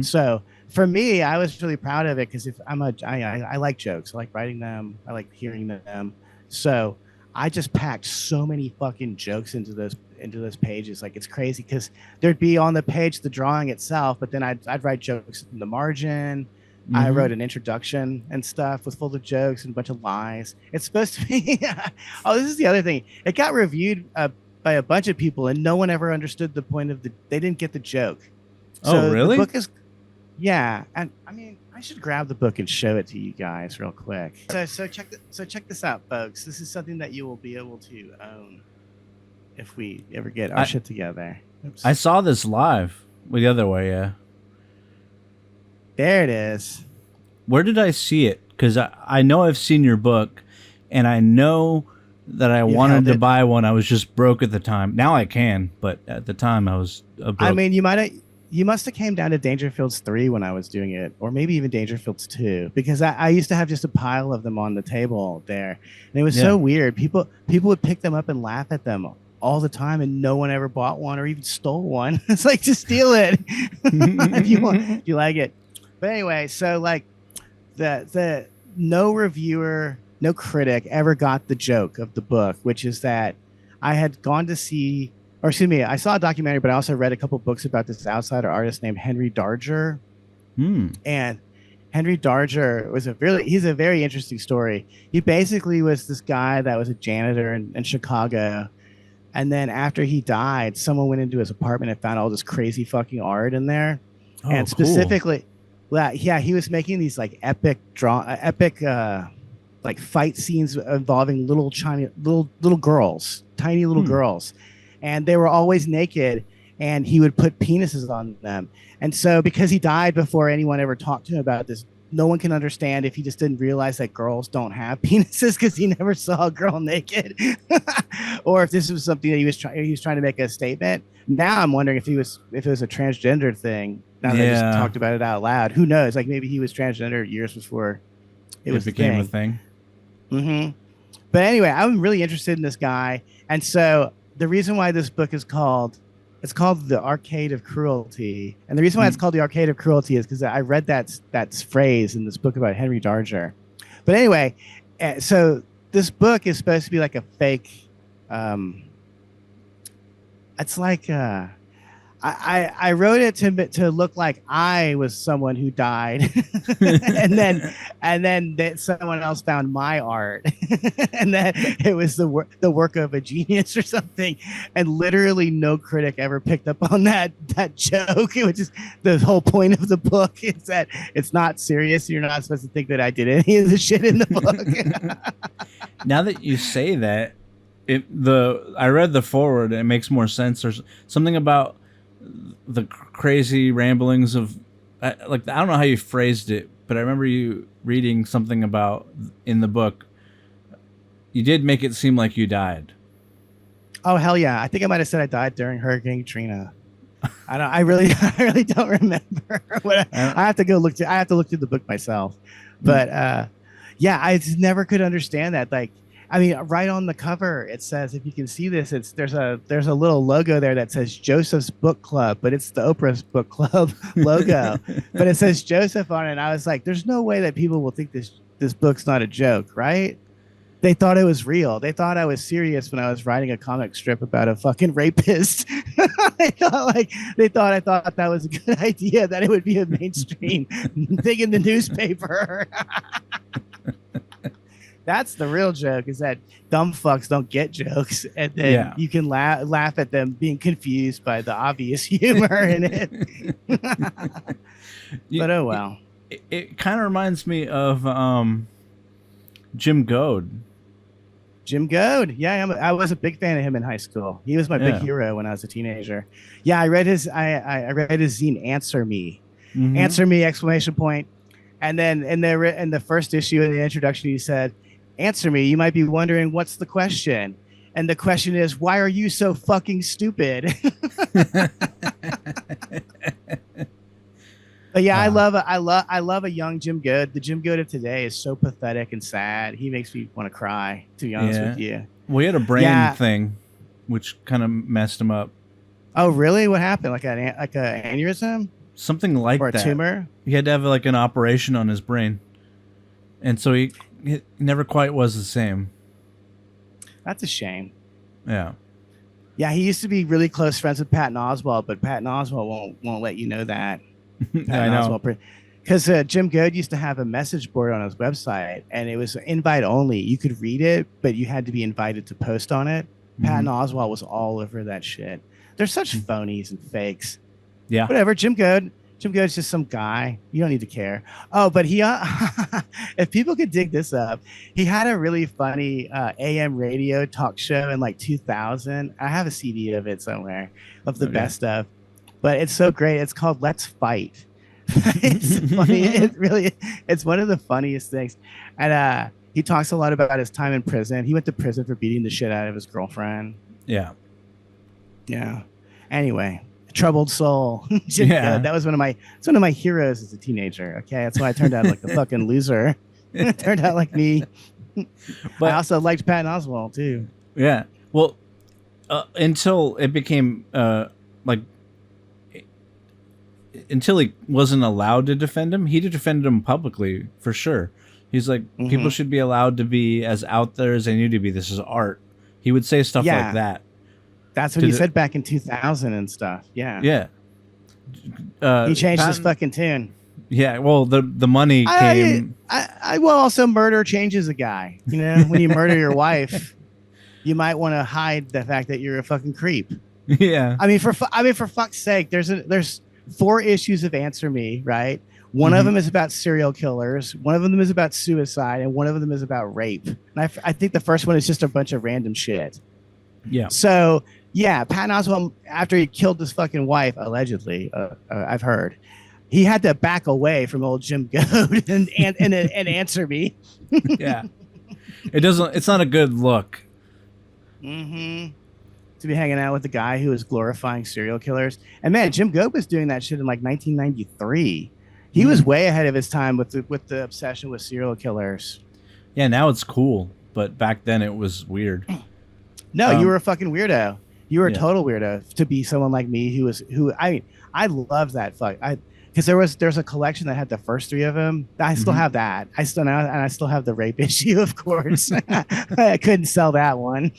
So for me, I was really proud of it, because I like jokes. I like writing them. I like hearing them. So I just packed so many fucking jokes into those pages. Like, it's crazy, because there'd be on the page the drawing itself, but then I'd write jokes in the margin. I wrote an introduction and stuff with full of jokes and a bunch of lies. It's supposed to be oh, this is the other thing. It got reviewed by a bunch of people, and no one ever understood the point of they didn't get the joke. So really? The book is, and I mean, I should grab the book and show it to you guys real quick. So check this out, folks. This is something that you will be able to own if we ever get our shit together. Oops. I saw this live the other way. Yeah. There it is. Where did I see it? Because I know I've seen your book, and I know that I wanted to buy one. I was just broke at the time. Now I can, but at the time I was broke. I mean, you must have came down to Dangerfields 3 when I was doing it, or maybe even Dangerfields 2, because I used to have just a pile of them on the table there, and it was so weird. People would pick them up and laugh at them all the time, and no one ever bought one or even stole one. It's like, just steal it if you want, if you like it. But anyway, so like the no reviewer, no critic ever got the joke of the book, which is that I had gone to see, or excuse me, I saw a documentary, but I also read a couple books about this outsider artist named Henry Darger. And Henry Darger he's a very interesting story. He basically was this guy that was a janitor in Chicago. And then after he died, someone went into his apartment and found all this crazy fucking art in there. Oh, and specifically, he was making these like epic like fight scenes involving little girls, tiny little girls. And they were always naked, and he would put penises on them. And so because he died before anyone ever talked to him about this, no one can understand if he just didn't realize that girls don't have penises because he never saw a girl naked, or if this was something that he was trying to make a statement. Now I'm wondering if it was a transgender thing. Now that I just talked about it out loud, who knows? Like maybe he was transgender years before it became a thing. Mm-hmm. But anyway, I'm really interested in this guy, and so the reason why this book is called The Arcade of Cruelty. And the reason why it's called The Arcade of Cruelty is because I read that phrase in this book about Henry Darger. But anyway, so this book is supposed to be like a fake. It's like I wrote it to look like I was someone who died, and then that someone else found my art, and that it was the work of a genius or something. And literally no critic ever picked up on that joke, which is the whole point of the book. Is that it's not serious. You're not supposed to think that I did any of the shit in the book. Now that you say that, I read the foreword and it makes more sense. There's something about the crazy ramblings of like, I don't know how you phrased it, but I remember you reading something about in the book. You did make it seem like you died. Oh hell yeah! I think I might have said I died during Hurricane Katrina. I really don't remember. I have to go look. I have to look through the book myself. But yeah, I just never could understand that. Like, I mean, right on the cover, it says, if you can see this, there's a little logo there that says Joseph's Book Club, but it's the Oprah's Book Club logo. But it says Joseph on it. And I was like, there's no way that people will think this book's not a joke, right? They thought it was real. They thought I was serious when I was writing a comic strip about a fucking rapist. They thought I thought that was a good idea, that it would be a mainstream thing in the newspaper. That's the real joke, is that dumb fucks don't get jokes, and then you can laugh at them being confused by the obvious humor in it. But oh well. It kind of reminds me of Jim Goad. Jim Goad, yeah, I was a big fan of him in high school. He was my big hero when I was a teenager. Yeah, I read his zine, Answer Me, Answer Me! Exclamation point. And then in the first issue, in the introduction, he said, "Answer me. You might be wondering, what's the question? And the question is, why are you so fucking stupid?" But yeah, I love a young Jim Goad. The Jim Goad of today is so pathetic and sad. He makes me want to cry, to be honest with you. Well, he had a brain thing, which kind of messed him up. Oh, really? What happened? Like an aneurysm? Something like that. Or a tumor? He had to have like an operation on his brain. And so he never quite was the same. That's a shame. Yeah. Yeah, he used to be really close friends with Patton Oswalt, but Patton Oswalt won't let you know that. I know. Because Jim Goad used to have a message board on his website, and it was invite only. You could read it, but you had to be invited to post on it. Patton Oswalt was all over that shit. They're such phonies and fakes. Yeah. Whatever. Jim Goad's just some guy. You don't need to care. Oh, but he, if people could dig this up, he had a really funny AM radio talk show in like 2000. I have a CD of it somewhere, of the best of. But it's so great. It's called Let's Fight. It's funny. It's one of the funniest things. And he talks a lot about his time in prison. He went to prison for beating the shit out of his girlfriend. Yeah. Yeah. Anyway. Troubled soul. That was one of my heroes as a teenager. Okay, that's why I turned out like the fucking loser. Turned out like me. But I also liked Patton Oswalt too. Yeah. Well, until it became until he wasn't allowed to defend him, he defended him publicly for sure. He's like, people should be allowed to be as out there as they need to be. This is art. He would say stuff like that. That's what he said back in 2000 and stuff. Yeah. Yeah. He changed his fucking tune. Yeah. Well, the money came. I will also murder changes a guy. You know, when you murder your wife, you might want to hide the fact that you're a fucking creep. Yeah. I mean, for fuck's sake, there's 4 issues of Answer Me, right? One of them is about serial killers. One of them is about suicide, and one of them is about rape. And I think the first one is just a bunch of random shit. Yeah. So yeah, Patton Oswalt, after he killed his fucking wife, allegedly, I've heard, he had to back away from old Jim Goad and Answer Me. Yeah. It's not a good look. Mm-hmm. To be hanging out with the guy who was glorifying serial killers. And man, Jim Goad was doing that shit in like 1993. He was way ahead of his time with the obsession with serial killers. Yeah, now it's cool, but back then it was weird. No, you were a fucking weirdo. You were a total weirdo to be someone like me I love that fuck. Because there's a collection that had the first 3 of them. I still have that. I still have the rape issue, of course. I couldn't sell that one.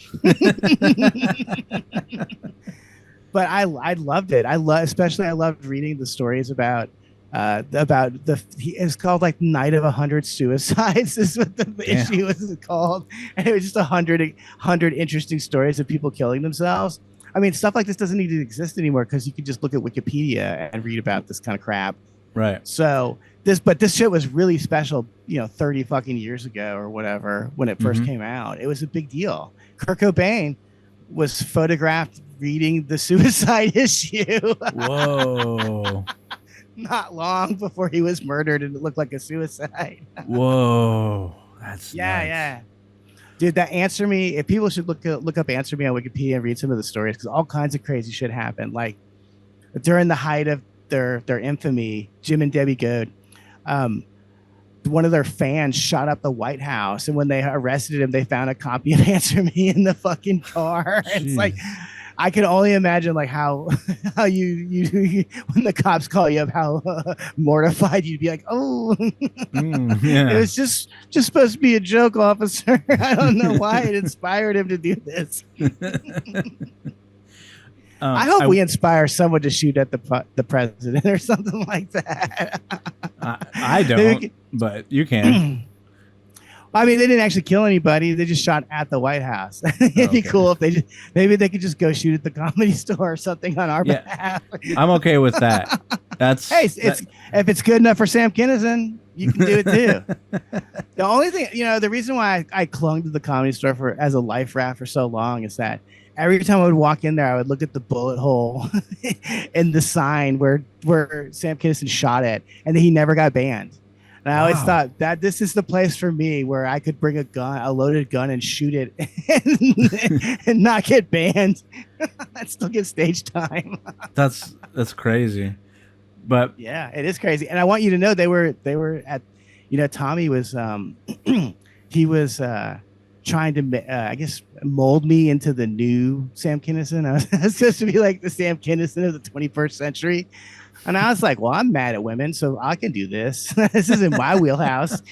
But I loved it. I loved reading the stories about it's called like Night of 100 Suicides is what the issue was called, and it was just 100 interesting stories of people killing themselves. I mean, stuff like this doesn't need to exist anymore because you can just look at Wikipedia and read about this kind of crap. Right. So this shit was really special, 30 fucking years ago or whatever when it first came out. It was a big deal. Kurt Cobain was photographed reading the suicide issue. Whoa. Not long before he was murdered, and it looked like a suicide. Whoa, that's nuts. Yeah. Dude, that Answer Me. If people should look up Answer Me on Wikipedia and read some of the stories, because all kinds of crazy shit happened. Like during the height of their infamy, Jim and Debbie Goad, one of their fans shot up the White House, and when they arrested him, they found a copy of Answer Me in the fucking car. It's like, I can only imagine like how you when the cops call you up, how mortified you'd be. Like, oh, yeah. It was just supposed to be a joke, officer. I don't know why it inspired him to do this. I hope we inspire someone to shoot at the president or something like that. I don't, but you can. I mean, they didn't actually kill anybody. They just shot at the White House. It'd be cool if maybe they could just go shoot at the Comedy Store or something on our behalf. I'm okay with that. If it's good enough for Sam Kinison, you can do it too. The only thing, the reason why I clung to the Comedy Store as a life raft for so long is that every time I would walk in there, I would look at the bullet hole in the sign where Sam Kinison shot it, and then he never got banned. And I always thought that this is the place for me where I could bring a loaded gun and shoot it and not get banned. I'd still get stage time. That's crazy. But yeah, it is crazy. And I want you to know they were at, Tommy was, he was trying to, I guess, mold me into the new Sam Kinison. I was supposed to be like the Sam Kinison of the 21st century. And I was like, well, I'm mad at women, so I can do this. This is in my wheelhouse.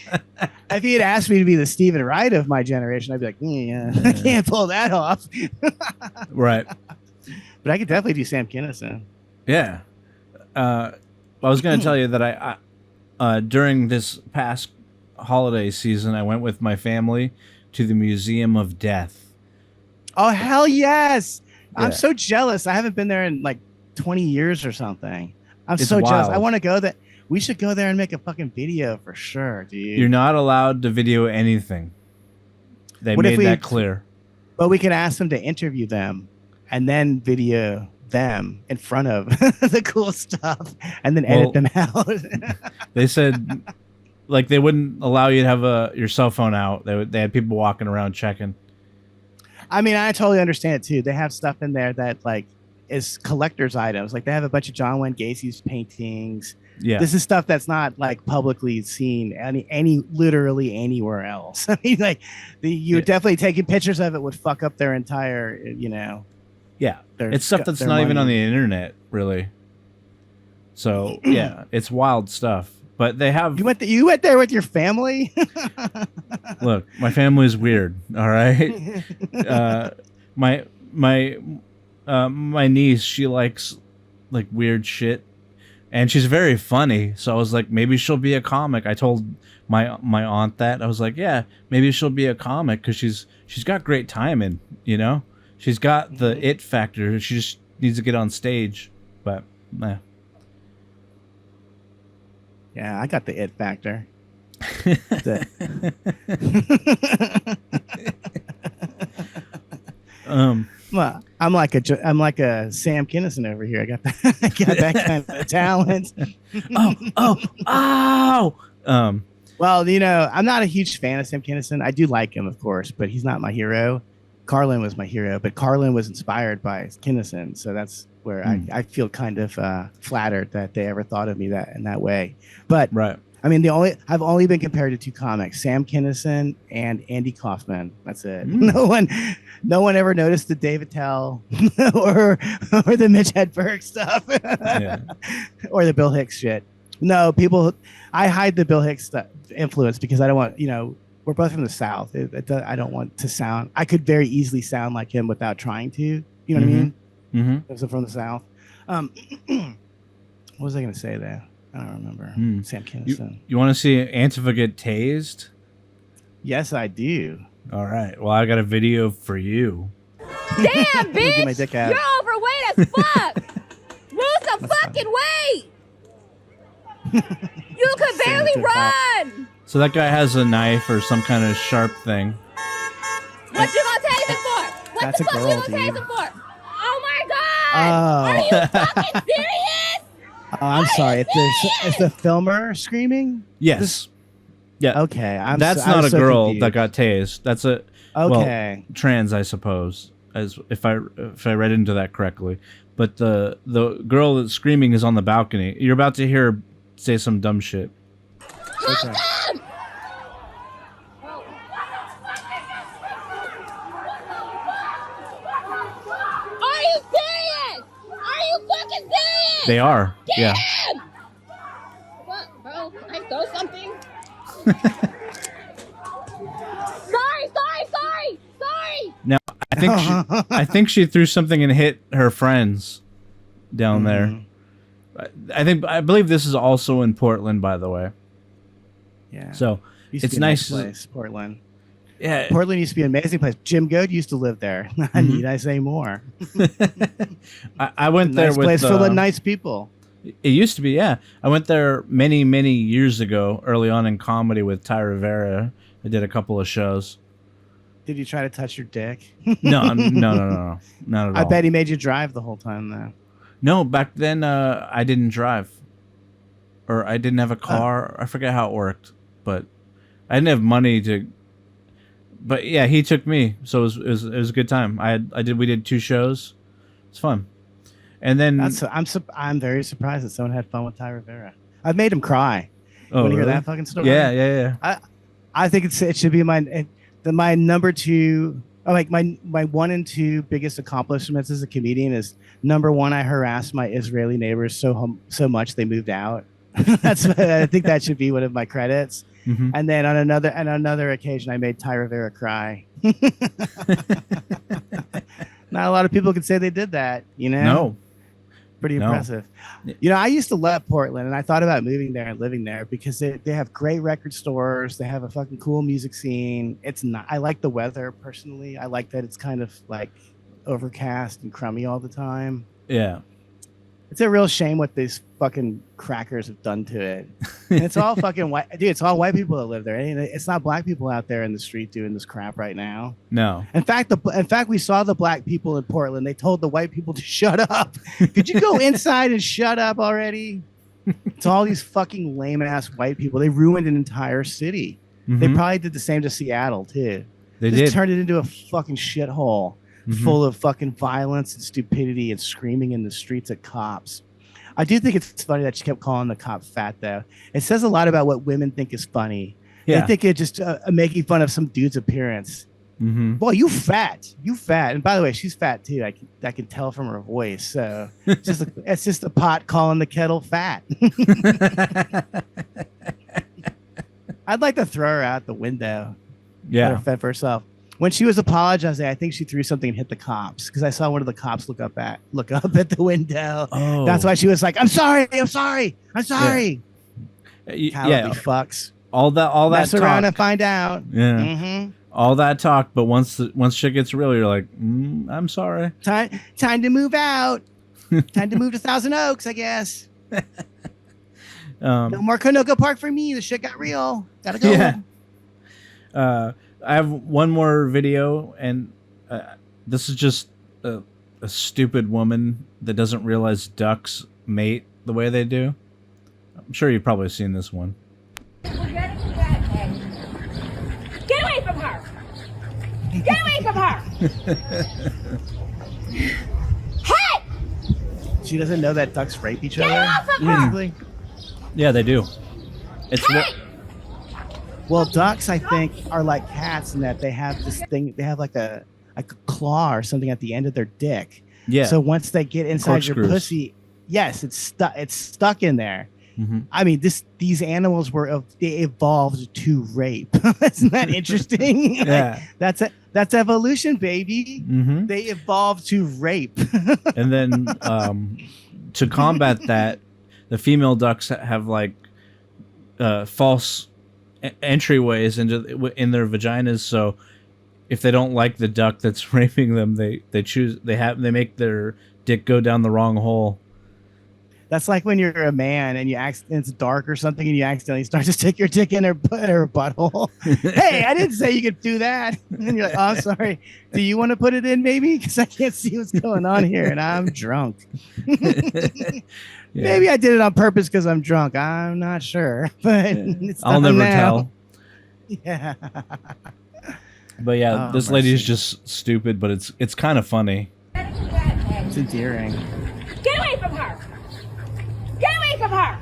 If he had asked me to be the Stephen Wright of my generation, I'd be like, yeah, I can't pull that off. Right. But I could definitely do Sam Kinison. Yeah. I was going to tell you that I during this past holiday season, I went with my family to the Museum of Death. Oh, hell yes. Yeah. I'm so jealous. I haven't been there in like 20 years or something. It's so wild. jealous. I want to go there. We should go there and make a fucking video for sure, dude. You're not allowed to video anything. They made that clear. But we can ask them to interview them and then video them in front of the cool stuff and then edit them out. They said like they wouldn't allow you to have your cell phone out. They had people walking around checking. I mean, I totally understand it too. They have stuff in there that like is collector's items. Like they have a bunch of John Wayne Gacy's paintings. Yeah, this is stuff that's not like publicly seen literally anywhere else. I mean, like you definitely taking pictures of it would fuck up their entire, Yeah, it's stuff that's not even on the internet, really. So yeah, it's wild stuff. But they have. You went there with your family. Look, my family's weird. All right, my My niece, she likes like weird shit, and she's very funny. So I was like, maybe she'll be a comic. I told my aunt that. I was like, yeah, maybe she'll be a comic because she's got great timing. You know, she's got the it factor. She just needs to get on stage. But nah. Yeah, I got the it factor. Well, I'm like a Sam Kinison over here. I got that kind of talent. Oh. Well, you know, I'm not a huge fan of Sam Kinison. I do like him, of course, but he's not my hero. Carlin was my hero, but Carlin was inspired by Kinison, so that's where I feel kind of flattered that they ever thought of me in that way. But right. I mean, I've only been compared to two comics, Sam Kinison and Andy Kaufman. That's it. No one ever noticed the David Tell or the Mitch Hedberg stuff, or the Bill Hicks shit. No, I hide the Bill Hicks influence because I don't want, you know, we're both from the South. I don't want to sound. I could very easily sound like him without trying to. You know what I mean? Mm-hmm. Because I'm from the South. What was I going to say there? I don't remember. Sam Kinison. You want to see Antifa get tased? Yes, I do. All right. Well, I got a video for you. Damn, bitch! Get my dick out. You're overweight as fuck! Lose some fucking weight! You could barely run! So that guy has a knife or some kind of sharp thing. What you gonna tase him for? What That's the a fuck girl, you gonna dude. tase him for? Oh my god! Are you fucking serious? Oh, I'm sorry. Is the filmer screaming? Yes. Yeah. Okay. That's not a girl that got tased. That's a trans, I suppose, as if I read into that correctly. But the girl that's screaming is on the balcony. You're about to hear her say some dumb shit. Okay. Are you serious? Are you fucking serious? They are. Yeah. What, bro? Can I throw something? Sorry. Now I think she threw something and hit her friends down there. I believe this is also in Portland, by the way. Yeah. So Used to it's be a nice. place, Portland. Yeah. Portland used to be an amazing place. Jim Goad used to live there. Need I say more? I went there Nice with place full of nice people. It used to be, yeah. I went there many years ago, early on in comedy with Ty Rivera. I did a couple of shows. Did you try to touch your dick? No, not at all. I bet he made you drive the whole time though. No, back then I didn't drive, or I didn't have a car. I forget how it worked, but I didn't have money to. But yeah, he took me, so it was a good time. We did 2 shows. It's fun, and then I'm very surprised that someone had fun with Ty Rivera. I've made him cry. Oh, Want to hear really? that fucking story? Yeah. I think it should be my number 2. Like my 1 and 2 biggest accomplishments as a comedian is number 1. I harassed my Israeli neighbors so much they moved out. I think that should be one of my credits. Mm-hmm. And then on another occasion, I made Ty Rivera cry. Not a lot of people can say they did that. You know? No. Pretty impressive. You know, I used to love Portland, and I thought about moving there and living there because they have great record stores. They have a fucking cool music scene. I like the weather personally. I like that it's kind of like overcast and crummy all the time. Yeah. It's a real shame what these fucking crackers have done to it. And it's all fucking white. Dude, it's all white people that live there. It's not black people out there in the street doing this crap right now. No. In fact, we saw the black people in Portland. They told the white people to shut up. Could you go inside and shut up already? It's all these fucking lame-ass white people. They ruined an entire city. Mm-hmm. They probably did the same to Seattle, too. They just did. turned it into a fucking shithole. Mm-hmm. Full of fucking violence and stupidity and screaming in the streets at cops. I do think it's funny that she kept calling the cop fat, though. It says a lot about what women think is funny. Yeah. They think it's just making fun of some dude's appearance. Mm-hmm. Boy, you fat. And by the way, she's fat too. I can tell from her voice. So it's just the pot calling the kettle fat. I'd like to throw her out the window. Yeah. Let her fend for herself. when she was apologizing, I think she threw something and hit the cops because I saw one of the cops look up at the window. Oh. That's why she was like, "I'm sorry, I'm sorry, I'm sorry." Yeah. Fucks. All that Mess talk. around and find out. Yeah. Mm-hmm. All that talk, but once shit gets real, you're like, I'm sorry. Time to move out. Time to move to Thousand Oaks, I guess. No more Canoga Park for me. The shit got real. Gotta go. Yeah. I have one more video, and this is just a stupid woman that doesn't realize ducks mate the way they do. I'm sure you've probably seen this one. Get away from her! Get away from her! Hey! She doesn't know that ducks rape each Get other. off of her! Basically. Yeah, they do. It's Hey! Well, ducks, I think, are like cats in that they have this thing. They have like a claw or something at the end of their dick. yeah. So once they get inside your Corkscrews. pussy, yes, it's stuck. It's stuck in there. Mm-hmm. I mean, these animals they evolved to rape. Isn't that interesting? Yeah. Like, that's evolution, baby. Mm-hmm. They evolved to rape. And then to combat that, the female ducks have like false entryways in their vaginas. So if they don't like the duck that's raping them, they make their dick go down the wrong hole. That's like when you're a man and it's dark or something and you accidentally start to stick your dick in her butthole. Hey, I didn't say you could do that. And you're like, oh, I'm sorry. Do you want to put it in, maybe? Because I can't see what's going on here and I'm drunk. Yeah. Maybe I did it on purpose because I'm drunk. I'm not sure. But I'll never tell. Yeah. But yeah, Oh, this lady is mercy. just stupid, but it's kind of funny. It's endearing. Get away from her! Get away from her!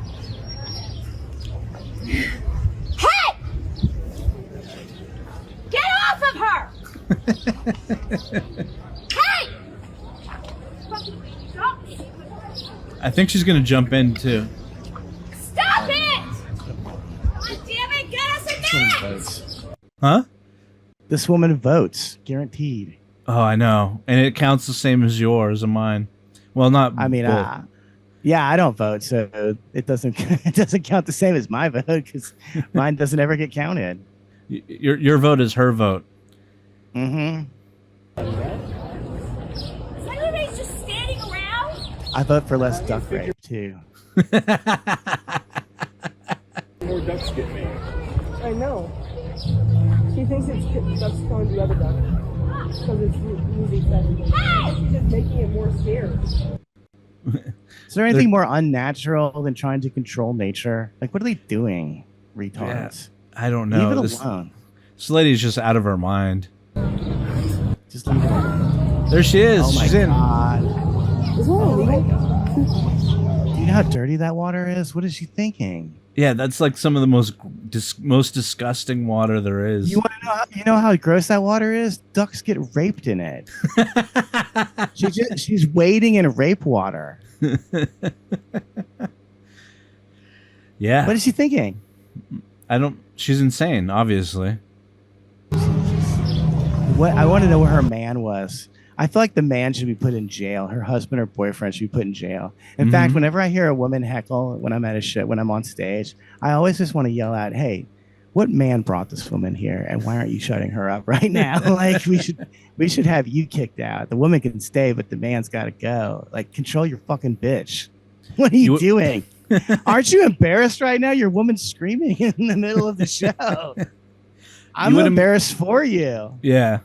Hey! Get off of her! Hey! Stop it! I think she's gonna jump in too. Stop it! God damn it, get us a match! Votes. Huh? This woman votes, guaranteed. Oh, I know, and it counts the same as yours and mine. Well, not. I mean, both. yeah, I don't vote, so it doesn't count the same as my vote because mine doesn't ever get counted. Your vote is her vote. Mm-hmm. Is everybody just standing around? I vote for less duck rape too. More ducks get made. I know. She thinks it's ducks calling the other duck because it's losing sex. She's just making it more scared. Is there anything more unnatural than trying to control nature? Like, what are they doing, retards? I don't know. Leave it This alone. lady's just out of her mind. Just leave it alone. There she is. Oh my She's in. god! Is that illegal? Do you know how dirty that water is? What is she thinking? Yeah, that's like some of the most disgusting water there is. You want to know? You know how gross that water is? Ducks get raped in it. She's wading in rape water. Yeah. What is she thinking? She's insane, obviously. What I want to know where her man was. I feel like the man should be put in jail. Her husband or boyfriend should be put in jail. In fact, whenever I hear a woman heckle when I'm when I'm on stage, I always just want to yell out, "Hey, what man brought this woman here, and why aren't you shutting her up right now? Like we should have you kicked out. The woman can stay, but the man's got to go. Like control your fucking bitch. What are you doing? Aren't you embarrassed right now? Your woman's screaming in the middle of the show. I'm embarrassed for you. Yeah.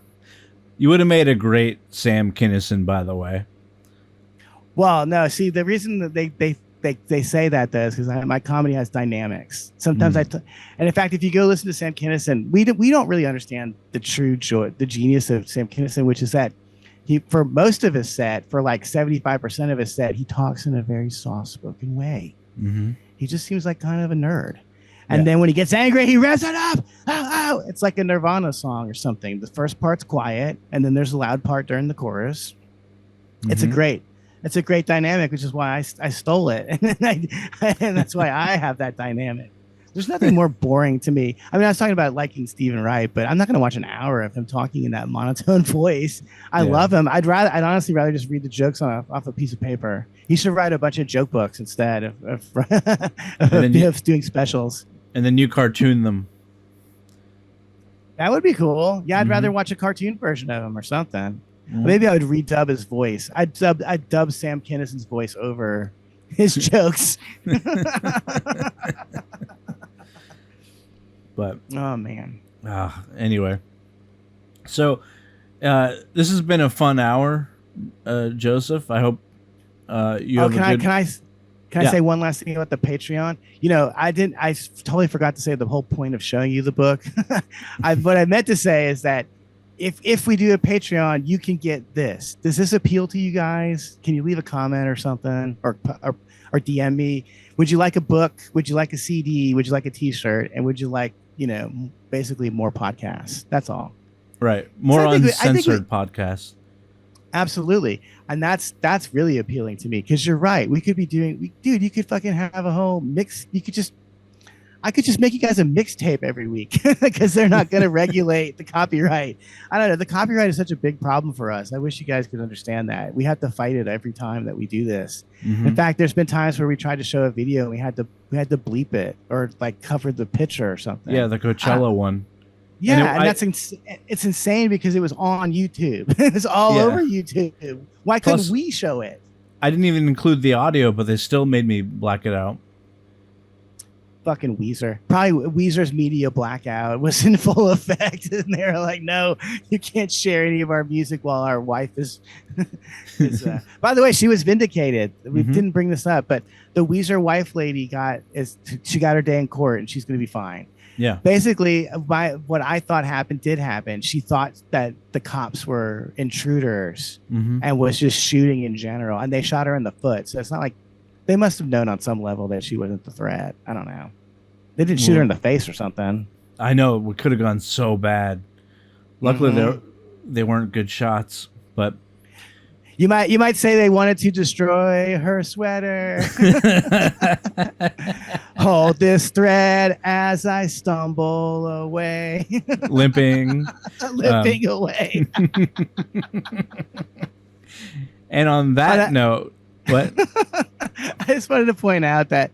You would have made a great Sam Kinison, by the way. Well, no. See, the reason that they say that though is because my comedy has dynamics. Sometimes and in fact, if you go listen to Sam Kinison, we don't really understand the true joy, the genius of Sam Kinison, which is that he, for most of his set, for like 75% of his set, he talks in a very soft-spoken way. Mm-hmm. He just seems like kind of a nerd. And then when he gets angry, he revs it up. Oh, it's like a Nirvana song or something. The first part's quiet, and then there's a loud part during the chorus. Mm-hmm. It's a great dynamic, which is why I stole it, and that's why I have that dynamic. There's nothing more boring to me. I mean, I was talking about liking Stephen Wright, but I'm not going to watch an hour of him talking in that monotone voice. I love him. I'd honestly rather just read the jokes off a piece of paper. He should write a bunch of joke books instead of doing specials. And then you cartoon them. That would be cool. Yeah, I'd rather watch a cartoon version of him or something. Maybe I would redub his voice. I'd dub Sam Kinnison's voice over his jokes. But oh man. Anyway, so this has been a fun hour, Joseph. I hope you have a good. Can I say one last thing about the Patreon? You know, I totally forgot to say the whole point of showing you the book. What I meant to say is that if we do a Patreon, you can get this. Does this appeal to you guys? Can you leave a comment or something, or DM me? Would you like a book? Would you like a CD? Would you like a T-shirt? And would you like, basically more podcasts? That's all. Right, more uncensored podcasts. Absolutely. And that's really appealing to me, because you're right. We could be doing, dude, you could fucking have a whole mix. I could just make you guys a mixtape every week, because they're not going to regulate the copyright. I don't know. The copyright is such a big problem for us. I wish you guys could understand that. We have to fight it every time that we do this. In fact, there's been times where we tried to show a video and we had to bleep it or like cover the picture or something. Yeah, the Coachella one. Yeah, and that's it's insane because it was on YouTube. It's all over YouTube. Why couldn't we show it? I didn't even include the audio, but they still made me black it out. Fucking Weezer. Probably Weezer's media blackout was in full effect, and they were like, "No, you can't share any of our music while our wife is." By the way, she was vindicated. We didn't bring this up, but the Weezer wife lady got her day in court, and she's going to be fine. Yeah. Basically, what I thought happened did happen. She thought that the cops were intruders and was just shooting in general, and they shot her in the foot. So it's not like they must have known on some level that she wasn't the threat. I don't know. They didn't shoot her in the face or something. I know. It could have gone so bad. Luckily, they weren't good shots, but you might say they wanted to destroy her sweater. Hold this thread as I stumble away. Limping away. And on that note, what? I just wanted to point out that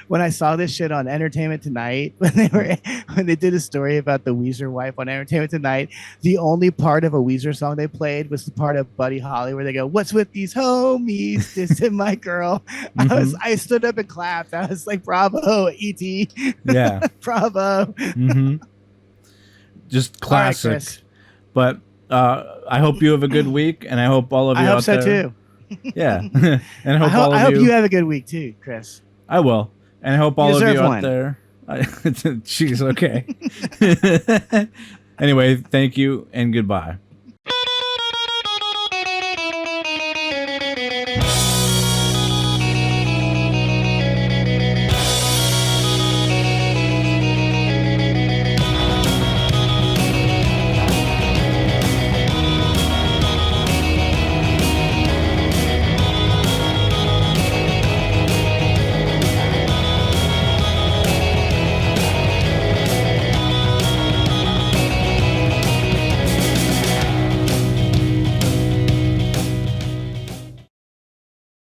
when I saw this shit on Entertainment Tonight, when they did a story about the Weezer wife on Entertainment Tonight, the only part of a Weezer song they played was the part of Buddy Holly where they go, "What's with these homies? This is my girl." I stood up and clapped. I was like, "Bravo, E.T." Yeah, bravo. Just classic. Right, but I hope you have a good week, and I hope all of you. I hope out so there, too. Yeah, and I hope you have a good week too, Chris. I will. And I hope all of you one. out there. She's okay. Anyway, thank you and goodbye.